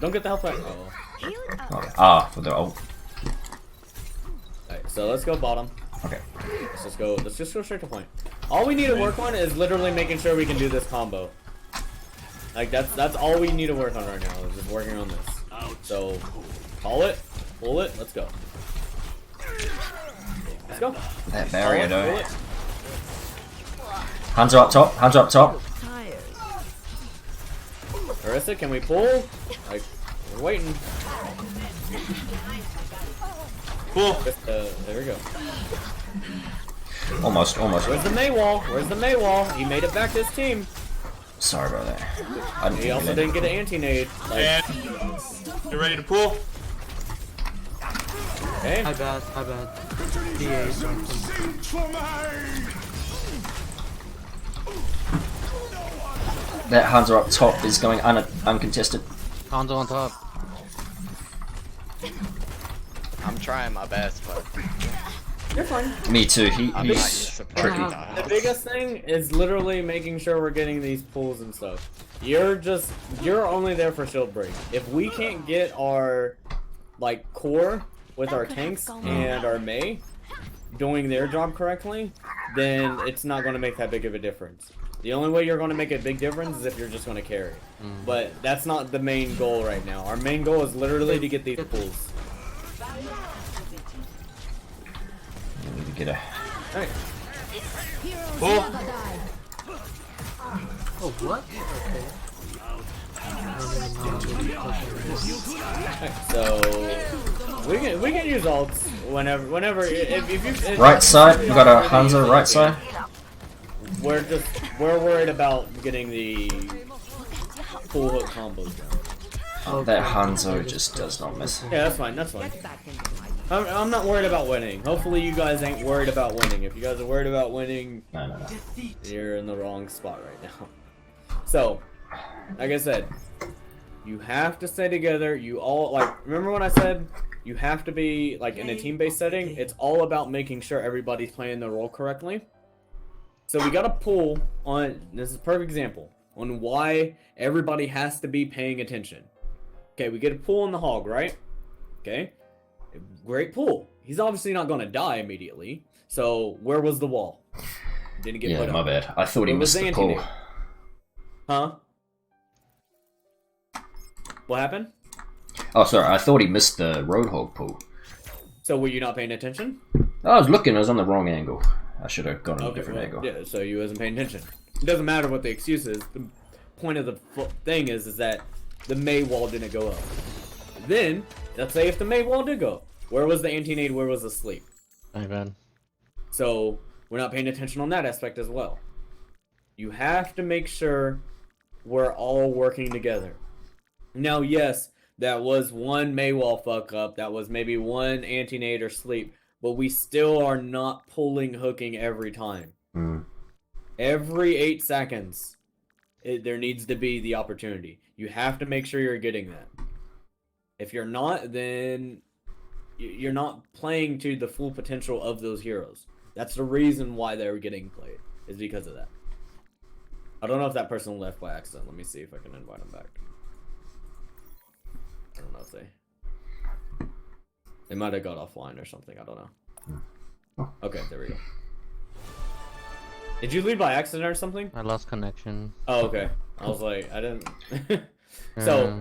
A: Don't get the health back. Oh.
B: Ah, for the ult.
A: Alright, so let's go bottom.
B: Okay.
A: Let's just go straight to point. All we need to work on is literally making sure we can do this combo. Like that's all we need to work on right now, is just working on this. So call it, pull it, let's go. Let's go.
B: That barrier,
A: Pull
B: though.
A: it.
B: Hands are up top. Hands are up top.
A: Arista, can we pull? Like, we're waiting.
F: Pull.
A: There we go.
B: Almost.
A: Where's the May wall? Where's the May wall? He made it back to his team.
B: Sorry about that. I didn't
A: He also didn't get an anti-nade. Like,
F: And you ready to pull?
A: okay.
D: Hi bad. DA something.
B: That hands are up top is going uncontested.
G: Hanzo on top.
I: I'm trying my best, but
A: You're fine.
B: Me too.
I: I'm not
B: He's
I: used to playing
B: tricky.
A: The biggest thing is literally making sure we're getting these pulls and stuff. You're only there for shield break. If we can't get our like core with our tanks and our Mei doing their job correctly, then it's not going to make that big of a difference. The only way you're going to make a big difference is if you're just going to carry. But that's not the main goal right now. Our main goal is literally to get these pulls.
B: I need to get a.
A: Alright.
F: Pull.
D: Oh, what? Okay.
A: So we can use ults whenever if you
B: Right side, we got a Hanzo right side.
A: We're worried about getting the full hook combos down.
B: Oh, that Hanzo just does not miss.
A: Yeah, that's fine. That's fine. I'm not worried about winning. Hopefully you guys ain't worried about winning. If you guys are worried about winning,
B: No.
A: you're in the wrong spot right now. So, like I said, you have to stay together. You all, like, remember when I said you have to be, like, in a team-based setting? It's all about making sure everybody's playing the role correctly. So we got to pull on, this is a perfect example, on why everybody has to be paying attention. Okay, we get a pull on the hog, right? Okay, great pull. He's obviously not going to die immediately. So where was the wall? Didn't get put up.
B: My bad. I thought he missed the pull.
A: Huh? What happened?
B: Oh, sorry. I thought he missed the Roadhog pull.
A: So were you not paying attention?
B: I was looking. I was on the wrong angle. I should have gone on a different angle.
A: Yeah, so you wasn't paying attention. It doesn't matter what the excuse is. The point of the thing is that the May wall didn't go up. Then, let's say if the May wall did go up, where was the anti-nade? Where was the sleep?
G: Amen.
A: So we're not paying attention on that aspect as well. You have to make sure we're all working together. Now, yes, that was one May wall fuck up. That was maybe one anti-nade or sleep. But we still are not pulling hooking every time. Every 8 seconds, there needs to be the opportunity. You have to make sure you're getting that. If you're not, then you're not playing to the full potential of those heroes. That's the reason why they're getting played, is because of that. I don't know if that person left by accident. Let me see if I can invite them back. I don't know if they might have got offline or something. I don't know. Okay, there we go. Did you leave by accident or something?
G: I lost connection.
A: Oh, okay. I was like, I didn't. So,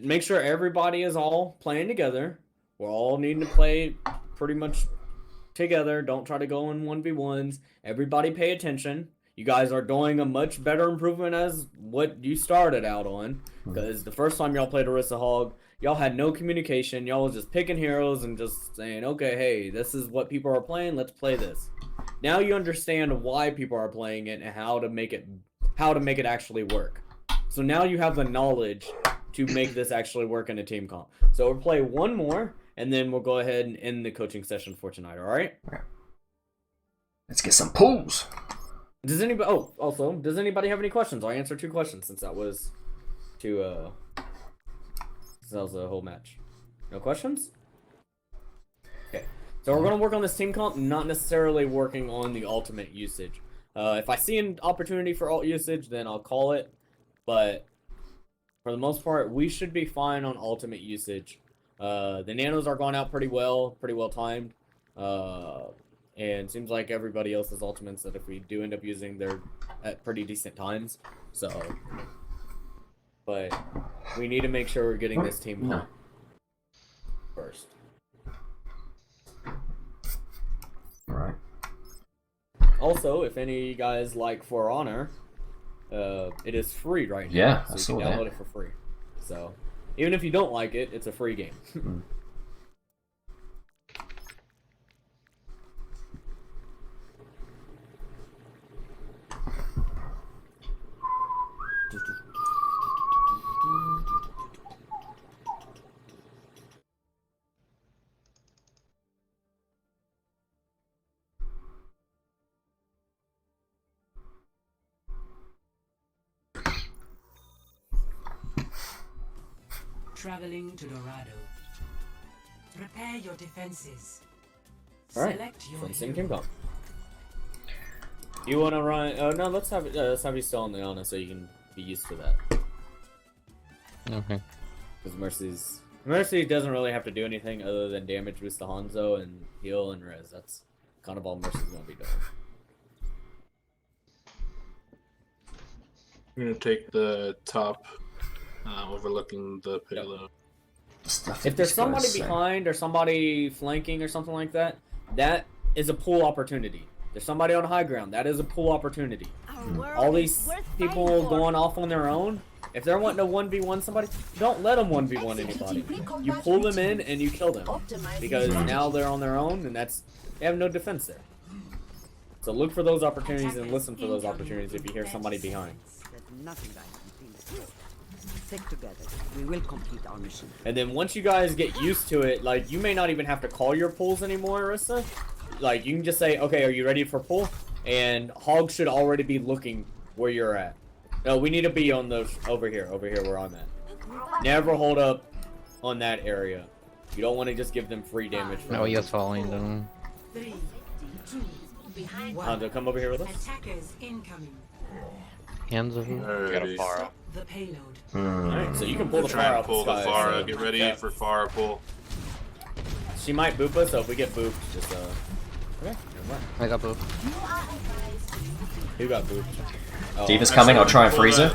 A: make sure everybody is all playing together. We're all needing to play pretty much together. Don't try to go in 1v1s. Everybody pay attention. You guys are doing a much better improvement as what you started out on. Because the first time y'all played Orisa Hog, y'all had no communication. Y'all was just picking heroes and just saying, okay, hey, this is what people are playing. Let's play this. Now you understand why people are playing it and how to make it actually work. So now you have the knowledge to make this actually work in a team comp. So we'll play one more, and then we'll go ahead and end the coaching session for tonight, alright?
B: Let's get some pulls.
A: Does anybody does anybody have any questions? I'll answer 2 questions since that was the whole match. No questions? Okay. So we're gonna work on this team comp, not necessarily working on the ultimate usage. If I see an opportunity for ult usage, then I'll call it. But for the most part, we should be fine on ultimate usage. The nanos are going out pretty well timed. And seems like everybody else's ultimates that if we do end up using, they're at pretty decent times. So, but we need to make sure we're getting this team comp first.
B: Alright.
A: Also, if any of you guys like For Honor, it is free right now.
B: Yeah,
A: so
B: I
A: you
B: saw
A: can download it for free. So, even if you don't like it, it's a free game.
E: Traveling to Dorado. Prepare your defenses.
A: Alright,
E: Select your
A: fencing
E: hero.
A: team comp. You want to run? No, let's have you still on the Ana so you can be used to that.
G: Okay.
A: Because Mercy doesn't really have to do anything other than damage boost the Hanzo and heal and res. That's kind of all Mercy's gonna be doing.
F: I'm gonna take the top, overlooking the payload.
A: If there's somebody behind or somebody flanking or something like that, that is a pull opportunity. There's somebody on high ground. That is a pull opportunity. All these people going off on their own. If they're wanting to 1v1 somebody, don't let them 1v1 anybody. You pull them in and you kill them. Because now they're on their own and they have no defense there. So look for those opportunities and listen for those opportunities if you hear somebody behind.
L: Stick together. We will complete our mission.
A: And then once you guys get used to it, like, you may not even have to call your pulls anymore, Arissa. Like, you can just say, okay, are you ready for pull? And Hog should already be looking where you're at. No, we need to be on those over here where I'm at. Never hold up on that area. You don't want to just give them free damage.
G: No, he was following them.
E: 3, 2,
A: Hanzo, come over here with us.
E: Attackers incoming.
G: Hands over.
I: Got a Pharah.
E: The payload.
A: Alright, so you can pull the
F: Try
A: Pharah
F: and
A: out
F: pull the
A: sky,
F: Pharah.
A: so-
F: Get ready
A: yeah.
F: for Pharah pull.
A: She might boop us, so if we get booped, just okay, never mind.
G: I got both.
A: Who got booped? Oh,
B: D.Va's coming, I'll try and freeze her.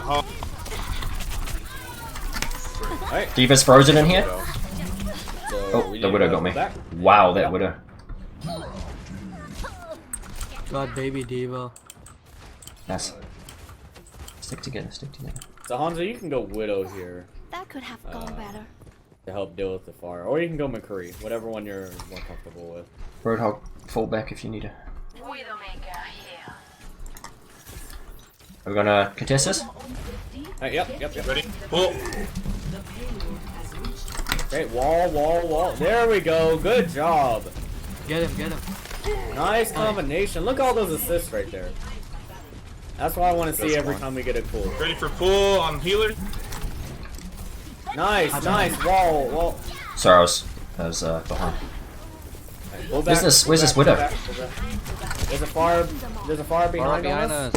A: Alright.
B: D.Va's frozen in here.
A: So
B: Oh,
A: we
B: the
A: need
B: Widow
A: to
B: got me.
A: back.
B: Wow, that
A: Yeah.
B: Widow.
D: God, baby diva.
B: Nice. Stick together, stick together.
A: So Hanzo, you can go Widow here
H: That could have gone better.
A: to help deal with the fire, or you can go McCree, whatever one you're more comfortable with.
B: Roadhog, fall back if you need it. Are we gonna contest this?
A: Yep.
F: Ready? Pull.
A: Great, wall. There we go. Good job.
D: Get him.
A: Nice combination. Look at all those assists right there. That's what I want to see every time we get a pull.
F: Ready for pull on healer?
A: Nice. Wall.
B: Sorry, I was behind.
A: Right, pull
B: Where's
A: back,
B: this-
A: pull
B: where's
A: back,
B: this
A: pull
B: Widow?
A: back, pull back. There's a fire
G: Far
A: behind us.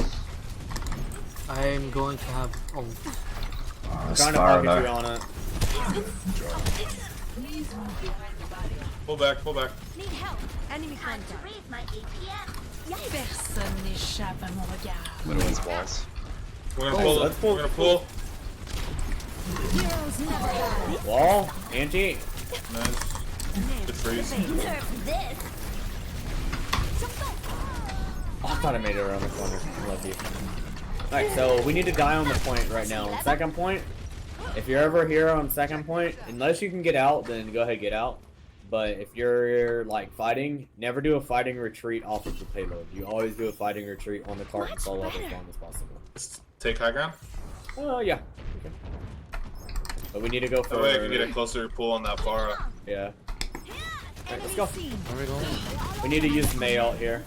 D: I'm going to have. Oh,
B: This
A: Trying to
B: fire
A: pocket you
B: though.
A: on it.
F: Pull back.
H: Need help. Enemy contact.
K: Personne n'échappe à mon regard.
I: Widow has walls.
F: We're gonna pull.
A: let's pull.
F: We're gonna pull.
A: Wall. Anti.
F: Nice. Good freeze.
A: Oh, I thought I made it around the corner. Lucky. Alright, so we need to die on the point right now. On second point, if you're ever here on second point, unless you can get out, then go ahead and get out. But if you're like fighting, never do a fighting retreat off of the payload. You always do a fighting retreat on the cart and solo as long as possible.
F: Let's take high ground.
A: Yeah. Okay. But we need to go for.
F: That way I can get a closer pull on that Pharah.
A: Yeah. Alright, let's go. We need to use May out here.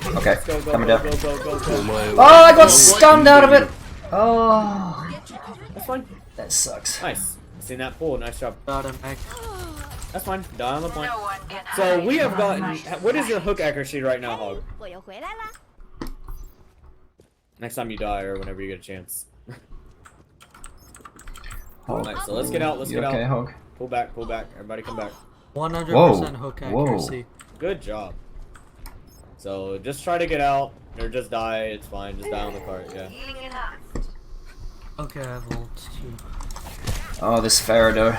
B: Okay,
A: Go,
B: coming down.
A: go.
B: Oh, I got stunned out of it! Oh,
A: That's fine.
B: that sucks.
A: Nice. Seen that pull. Nice job.
D: got him. Back.
A: That's fine. Die on the point. So we have gotten. What is your hook accuracy right now, Hog?
H: 我又回来啦。
A: Next time you die or whenever you get a chance.
B: Hog.
A: Alright, so let's get out. Let's
B: You
A: get
B: okay,
A: out.
B: Hog?
A: Pull back. Everybody come back.
D: 100% hook
B: Whoa.
D: accuracy.
A: Good job. So just try to get out or just die. It's fine. Just die on the cart. Yeah.
D: Okay, I have ults too.
B: Oh, this Faraday.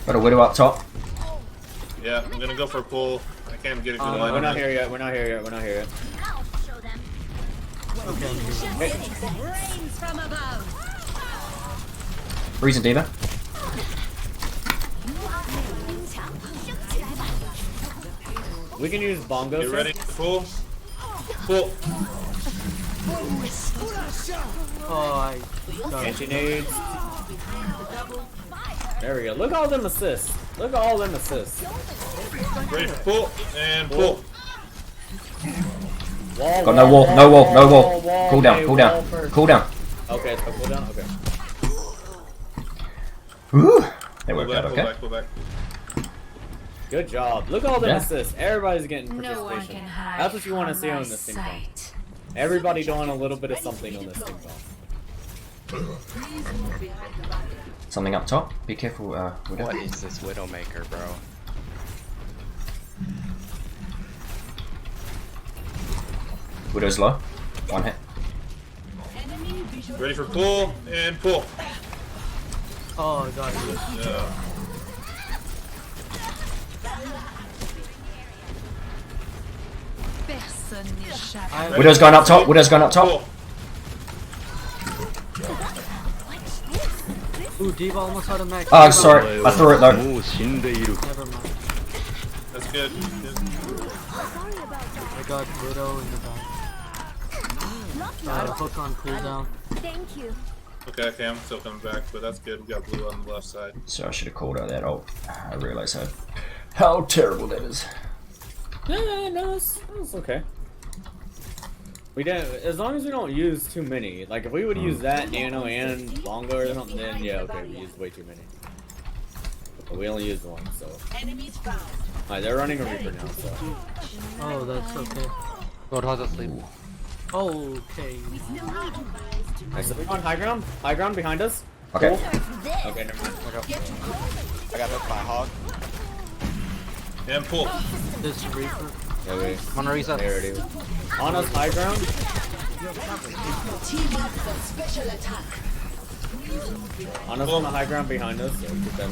B: Got a Widow up top.
F: Yeah, I'm gonna go for a pull. I can't get a good line
A: We're
F: on
A: not
F: it.
A: here yet.
D: Okay, I'm here.
K: Rains from above.
B: Freezing D.Va.
A: We can use bongos.
F: Get ready. Pull. Pull.
D: Oh, I got it.
A: Anti-nades. There we go. Look at all them assists.
F: Ready for pull and pull.
A: Wall,
B: Got no wall. Cool down,
A: okay,
B: cool down,
A: wall first.
B: cool down.
A: Okay, so cool down. Okay.
B: Whew. That
F: Pull
B: worked
F: back,
B: out okay.
F: pull back.
A: Good job. Look at all them
B: Yeah.
A: assists. Everybody's getting
K: No one
A: participation.
K: can hide
A: That's what you want to
K: from
A: see
K: my
A: on this team.
K: sight.
A: Everybody doing a little bit of something on this team.
B: Something up top. Be careful, Widow.
I: What is this Widowmaker, bro?
B: Widow's low. One hit.
F: Ready for pull and pull.
D: Oh, I got it.
F: Yeah.
B: Widow's going up top. Widow's going up top.
D: Ooh, Diva almost had a max.
B: Oh, sorry. I threw it though.
D: Never mind.
F: That's good.
D: I got Widow in the back. Hook on cooldown.
H: Thank you.
F: Okay, I'm still coming back, but that's good. We got blue on the left side.
B: So I should have called out that ult. I realize how terrible that is.
A: No, it's okay. We don't, as long as we don't use too many. Like if we would use that nano and longo or something, then yeah, okay, we used way too many. But we only used one, so. Alright, they're running a Reaper now, so.
D: Oh, that's okay.
G: Go to asleep.
D: Okay.
A: Alright, so we're on high ground. High ground behind us.
B: Okay.
A: Cool. Okay, never mind.
I: I got hit by a hog.
F: And pull.
D: This Reaper.
A: Yeah, wait.
G: I'm gonna reset.
A: There it is. On us, high ground. On us on the high ground behind us. So keep them.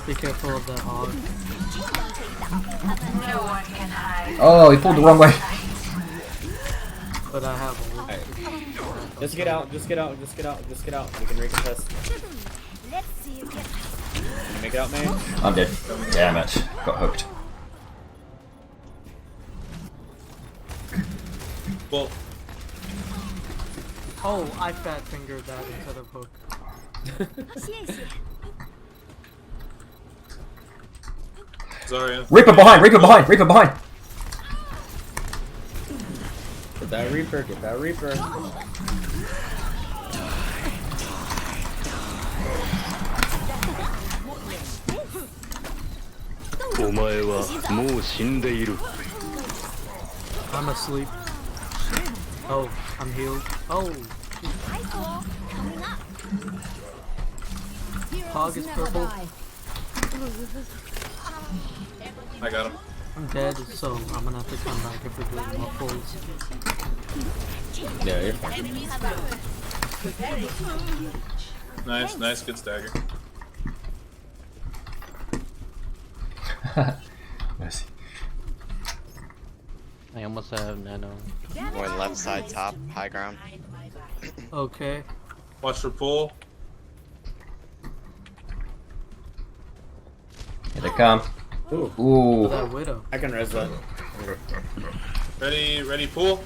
D: Be careful of that hog.
B: Oh, he pulled the wrong way.
D: But I have a
A: Alright. Just get out, just get out, just get out, just get out. We can recontest.
H: Let's see you get.
A: Can you make it out, man?
B: I'm dead. Damn it. Got hooked.
F: Well,
D: Oh, I fat fingered that instead of hook.
F: Zarya.
B: Reaper behind. Reaper behind. Reaper behind.
A: Get that Reaper, get that Reaper.
C: お前はもう死んでいる。
D: I'm asleep. Oh, I'm healed. Oh. Hog is purple.
F: I got him.
D: I'm dead, so I'm gonna have to come back if we do more pulls.
A: Yeah, you're fine.
F: Nice, good stagger.
B: Mercy.
G: I almost have nano.
I: Going left side top, high ground.
D: Okay.
F: Watch for pull.
B: Here they come.
A: Ooh.
B: Ooh.
D: That Widow.
A: I can res that.
F: Ready, pull.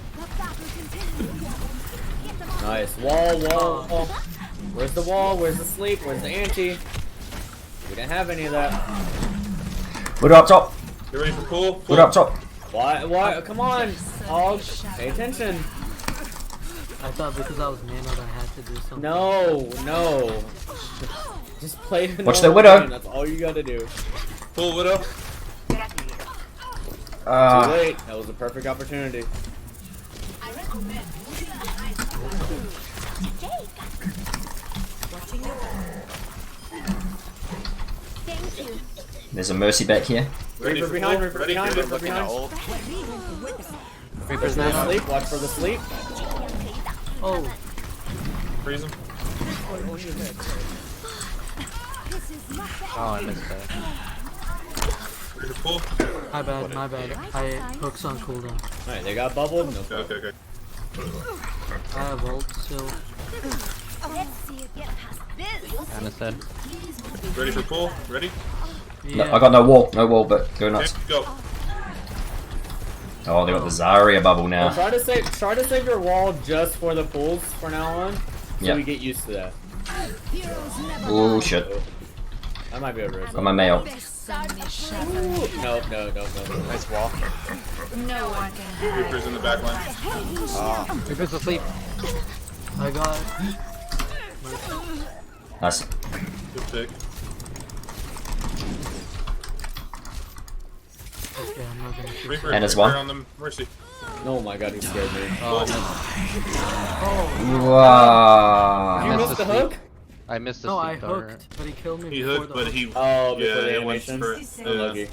A: Nice. Wall. Where's the wall? Where's the sleep? Where's the ante? We didn't have any of that.
B: Widow up top.
F: You ready for pull?
B: Widow up top.
A: Why? Come on, Hog. Pay attention.
D: I thought because I was nano that I had to do something.
A: No. Just play the
B: Watch the
A: normal
B: Widow.
A: game, that's all you gotta do.
F: Pull, Widow.
A: Too late. That was a perfect opportunity.
H: Thank you.
B: There's a Mercy back here.
A: Reaper behind, Reaper behind, Reaper behind. Reaper's now asleep. Watch for the sleep.
D: Oh.
F: Freeze him.
G: Oh, I missed that.
F: Ready for pull.
D: My bad. I hooks on cooldown.
A: Alright, they got bubbled. No.
F: Okay.
D: I have ult still.
H: Let's see you get past this.
G: Kinda said.
F: Ready for pull. Ready?
B: No, I got no wall, but go
F: Okay,
B: nuts.
F: go.
B: Oh, they got the Zarya bubble now.
A: Well, try to save your wall just for the pulls for now on, so
B: Yep.
A: we get used to that.
B: Oh shit.
A: I might be able to res
B: Got my mail.
A: No.
I: Nice wall.
H: No one can
F: Reaper's in the back line.
G: Reaper's asleep.
D: I got it.
B: Nice.
F: Good pick.
D: Okay, I'm not gonna shoot.
F: Reaper,
B: And it's
F: Reaper
B: one.
F: on the Mercy.
A: Oh my god, he scared me.
B: Wow.
A: You missed the hook?
G: I missed the
D: No, I
G: sleep dart.
D: hooked, but he killed me
F: He
D: before
F: hooked,
D: the
F: but
D: hook.
F: he.
A: Oh, before the
F: Yeah, it went
A: animation?
F: for.
A: Unlucky.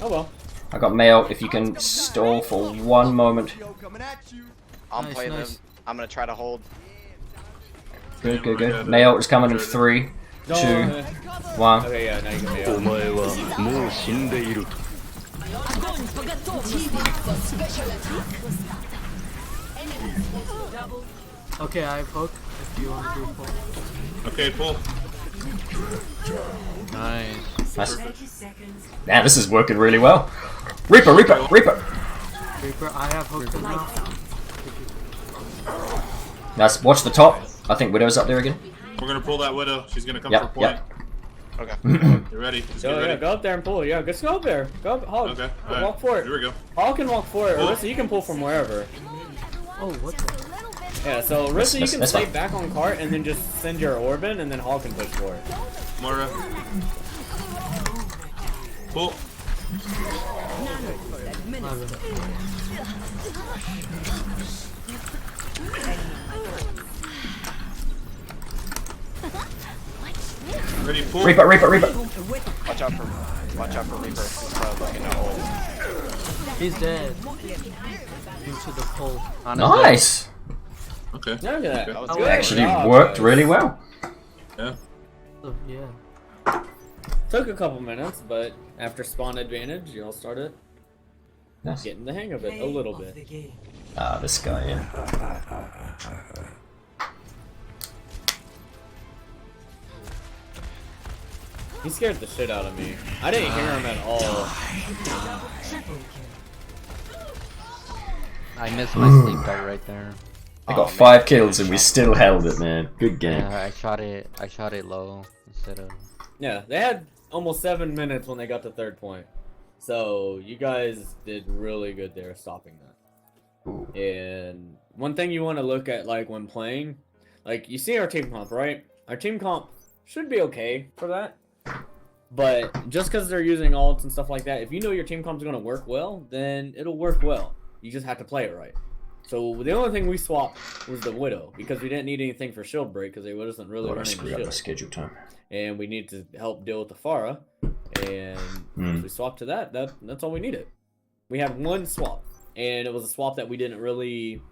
A: Oh well.
B: I got mail. If you can stall for 1 moment.
I: I'll
D: Nice,
I: play
D: nice.
I: them. I'm gonna try to hold.
B: Good. Mail is coming in 3, 2, 1.
A: Okay, yeah, now you can
C: お
A: mail.
C: 前はもう死んでいる。
D: Okay, I have hook if you want to do pull.
F: Okay, pull.
G: Nice.
B: Nice. Man, this is working really well. Reaper, Reaper, Reaper.
D: Reaper, I have hook as well.
B: Nice. Watch the top. I think Widow's up there again.
F: We're gonna pull that Widow. She's gonna come
B: Yep,
F: for point.
I: Okay.
F: You ready? Just get
A: Go,
F: ready.
A: yeah, go up there and pull. Yeah, just go up there. Go up, Hog.
F: Okay.
A: Walk
F: Alright.
A: for it.
F: Here we go.
A: Hog can walk for it.
F: Pull.
A: Orisa, you can pull from wherever.
D: Oh, what the?
A: Yeah, so Orisa, you can
B: that's
A: stay
B: fine.
A: back on cart and then just send your orb in, and then Hog can push for it.
F: Moira. Pull. Ready, pull.
B: Reaper, Reaper, Reaper.
I: Watch out for Reaper. Looking to hold.
D: He's dead. Into the pull.
B: Nice.
F: Okay.
A: Look at that.
F: That was
A: Good
F: good.
B: Actually
A: job,
B: worked
A: guys.
B: really well.
F: Yeah.
D: So, yeah.
A: Took a couple minutes, but after spawn advantage, you all started
B: Nice.
A: getting the hang of it a little bit.
B: Ah, this guy, yeah.
A: He scared the shit out of me. I didn't hear him at all.
G: I missed my sleep dart right there.
B: I got 5 kills and we still held it, man. Good game.
G: Yeah, I shot it low instead of.
A: Yeah, they had almost 7 minutes when they got to third point. So you guys did really good there stopping that.
B: Ooh.
A: And one thing you want to look at, like when playing, like you see our team comp, right? Our team comp should be okay for that. But just because they're using ults and stuff like that, if you know your team comp's going to work well, then it'll work well. You just have to play it right. So the only thing we swapped was the Widow, because we didn't need anything for shield break, because it wasn't really
B: Oh, I
A: running the
B: screwed up my
A: shield.
B: schedule time.
A: And we need to help deal with the Pharah. And if we swapped to that's all we needed. We had one swap, and it was a swap that we didn't really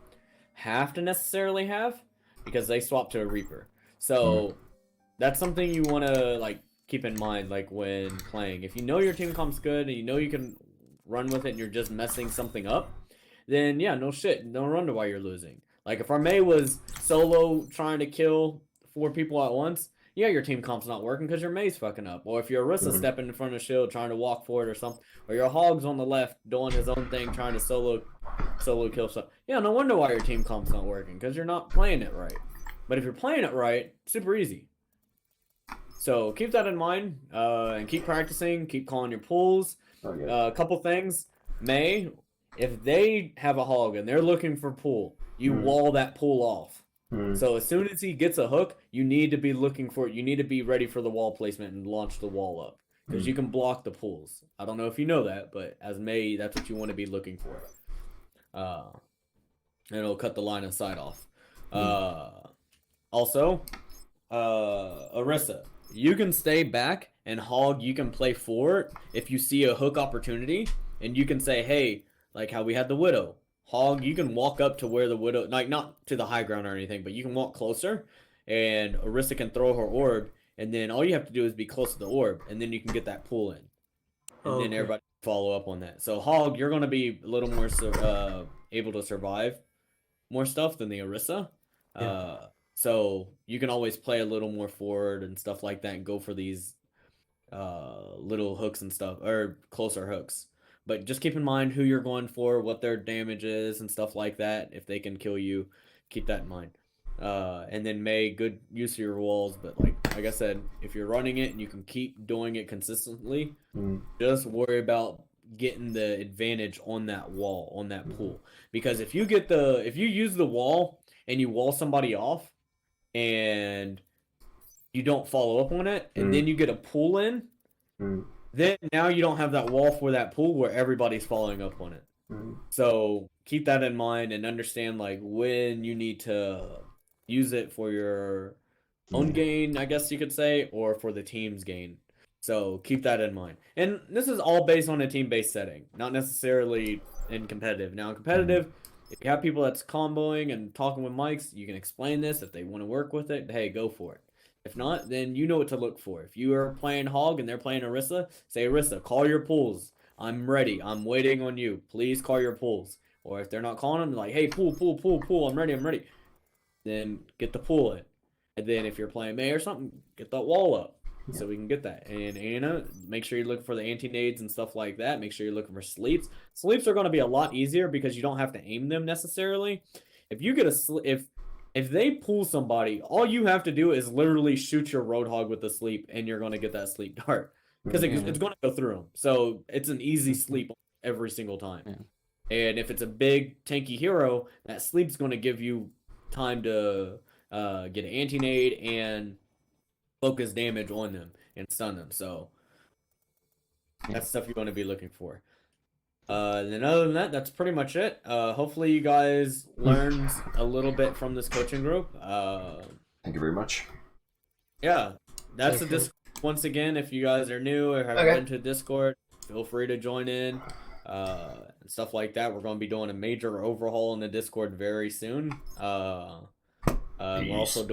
A: have to necessarily have, because they swapped to a Reaper. So that's something you want to like keep in mind, like when playing. If you know your team comp's good and you know you can run with it, and you're just messing something up, then yeah, no shit, don't wonder why you're losing. Like if our Mei was solo trying to kill 4 people at once, yeah, your team comp's not working because your Mei's fucking up. Or if your Orisa stepping in front of shield trying to walk for it or something, or your Hog's on the left doing his own thing trying to solo kill stuff. Yeah, no wonder why your team comp's not working, because you're not playing it right. But if you're playing it right, super easy. So keep that in mind, and keep practicing, keep calling your pulls. A couple things. Mei, if they have a Hog and they're looking for pull, you wall that pull off. So as soon as he gets a hook, you need to be looking for it. You need to be ready for the wall placement and launch the wall up, because you can block the pulls. I don't know if you know that, but as Mei, that's what you want to be looking for. And it'll cut the line of sight off. Also, Orisa, you can stay back, and Hog, you can play forward if you see a hook opportunity, and you can say, hey, like how we had the Widow. Hog, you can walk up to where the Widow, like not to the high ground or anything, but you can walk closer, and Orisa can throw her orb, and then all you have to do is be close to the orb, and then you can get that pull in. And then everybody follow up on that. So Hog, you're going to be a little more able to survive more stuff than the Orisa. So you can always play a little more forward and stuff like that and go for these little hooks and stuff, or closer hooks. But just keep in mind who you're going for, what their damage is and stuff like that. If they can kill you, keep that in mind. And then Mei, good use of your walls, but like I said, if you're running it and you can keep doing it consistently, just worry about getting the advantage on that wall, on that pool. Because if you use the wall and you wall somebody off and you don't follow up on it, and then you get a pull in, then now you don't have that wall for that pool where everybody's following up on it. So keep that in mind and understand like when you need to use it for your own gain, I guess you could say, or for the team's gain. So keep that in mind. And this is all based on a team-based setting, not necessarily in competitive. Now in competitive, if you have people that's comboing and talking with mics, you can explain this. If they want to work with it, hey, go for it. If not, then you know what to look for. If you are playing Hog and they're playing Orisa, say, Orisa, call your pulls. I'm ready. I'm waiting on you. Please call your pulls. Or if they're not calling them, like, hey, pull, pull, pull, pull. I'm ready. Then get the pull in. And then if you're playing May or something, get that wall up. So we can get that. And Anna, make sure you're looking for the anti-nades and stuff like that. Make sure you're looking for sleeps. Sleeps are going to be a lot easier because you don't have to aim them necessarily. If you get if they pull somebody, all you have to do is literally shoot your Roadhog with the sleep, and you're going to get that sleep dart. Because it's going to go through them. So it's an easy sleep every single time.
G: Yeah.
A: And if it's a big tanky hero, that sleep's going to give you time to get an anti-nade and focus damage on them and stun them. So that's stuff you want to be looking for. Then other than that, that's pretty much it. Hopefully you guys learned a little bit from this coaching group.
B: Thank you very much.
A: Yeah, that's the Discord. Once again, if you guys are new or haven't been to Discord, feel free to join in and stuff like that. We're going to be doing a major overhaul in the Discord very soon. We're also doing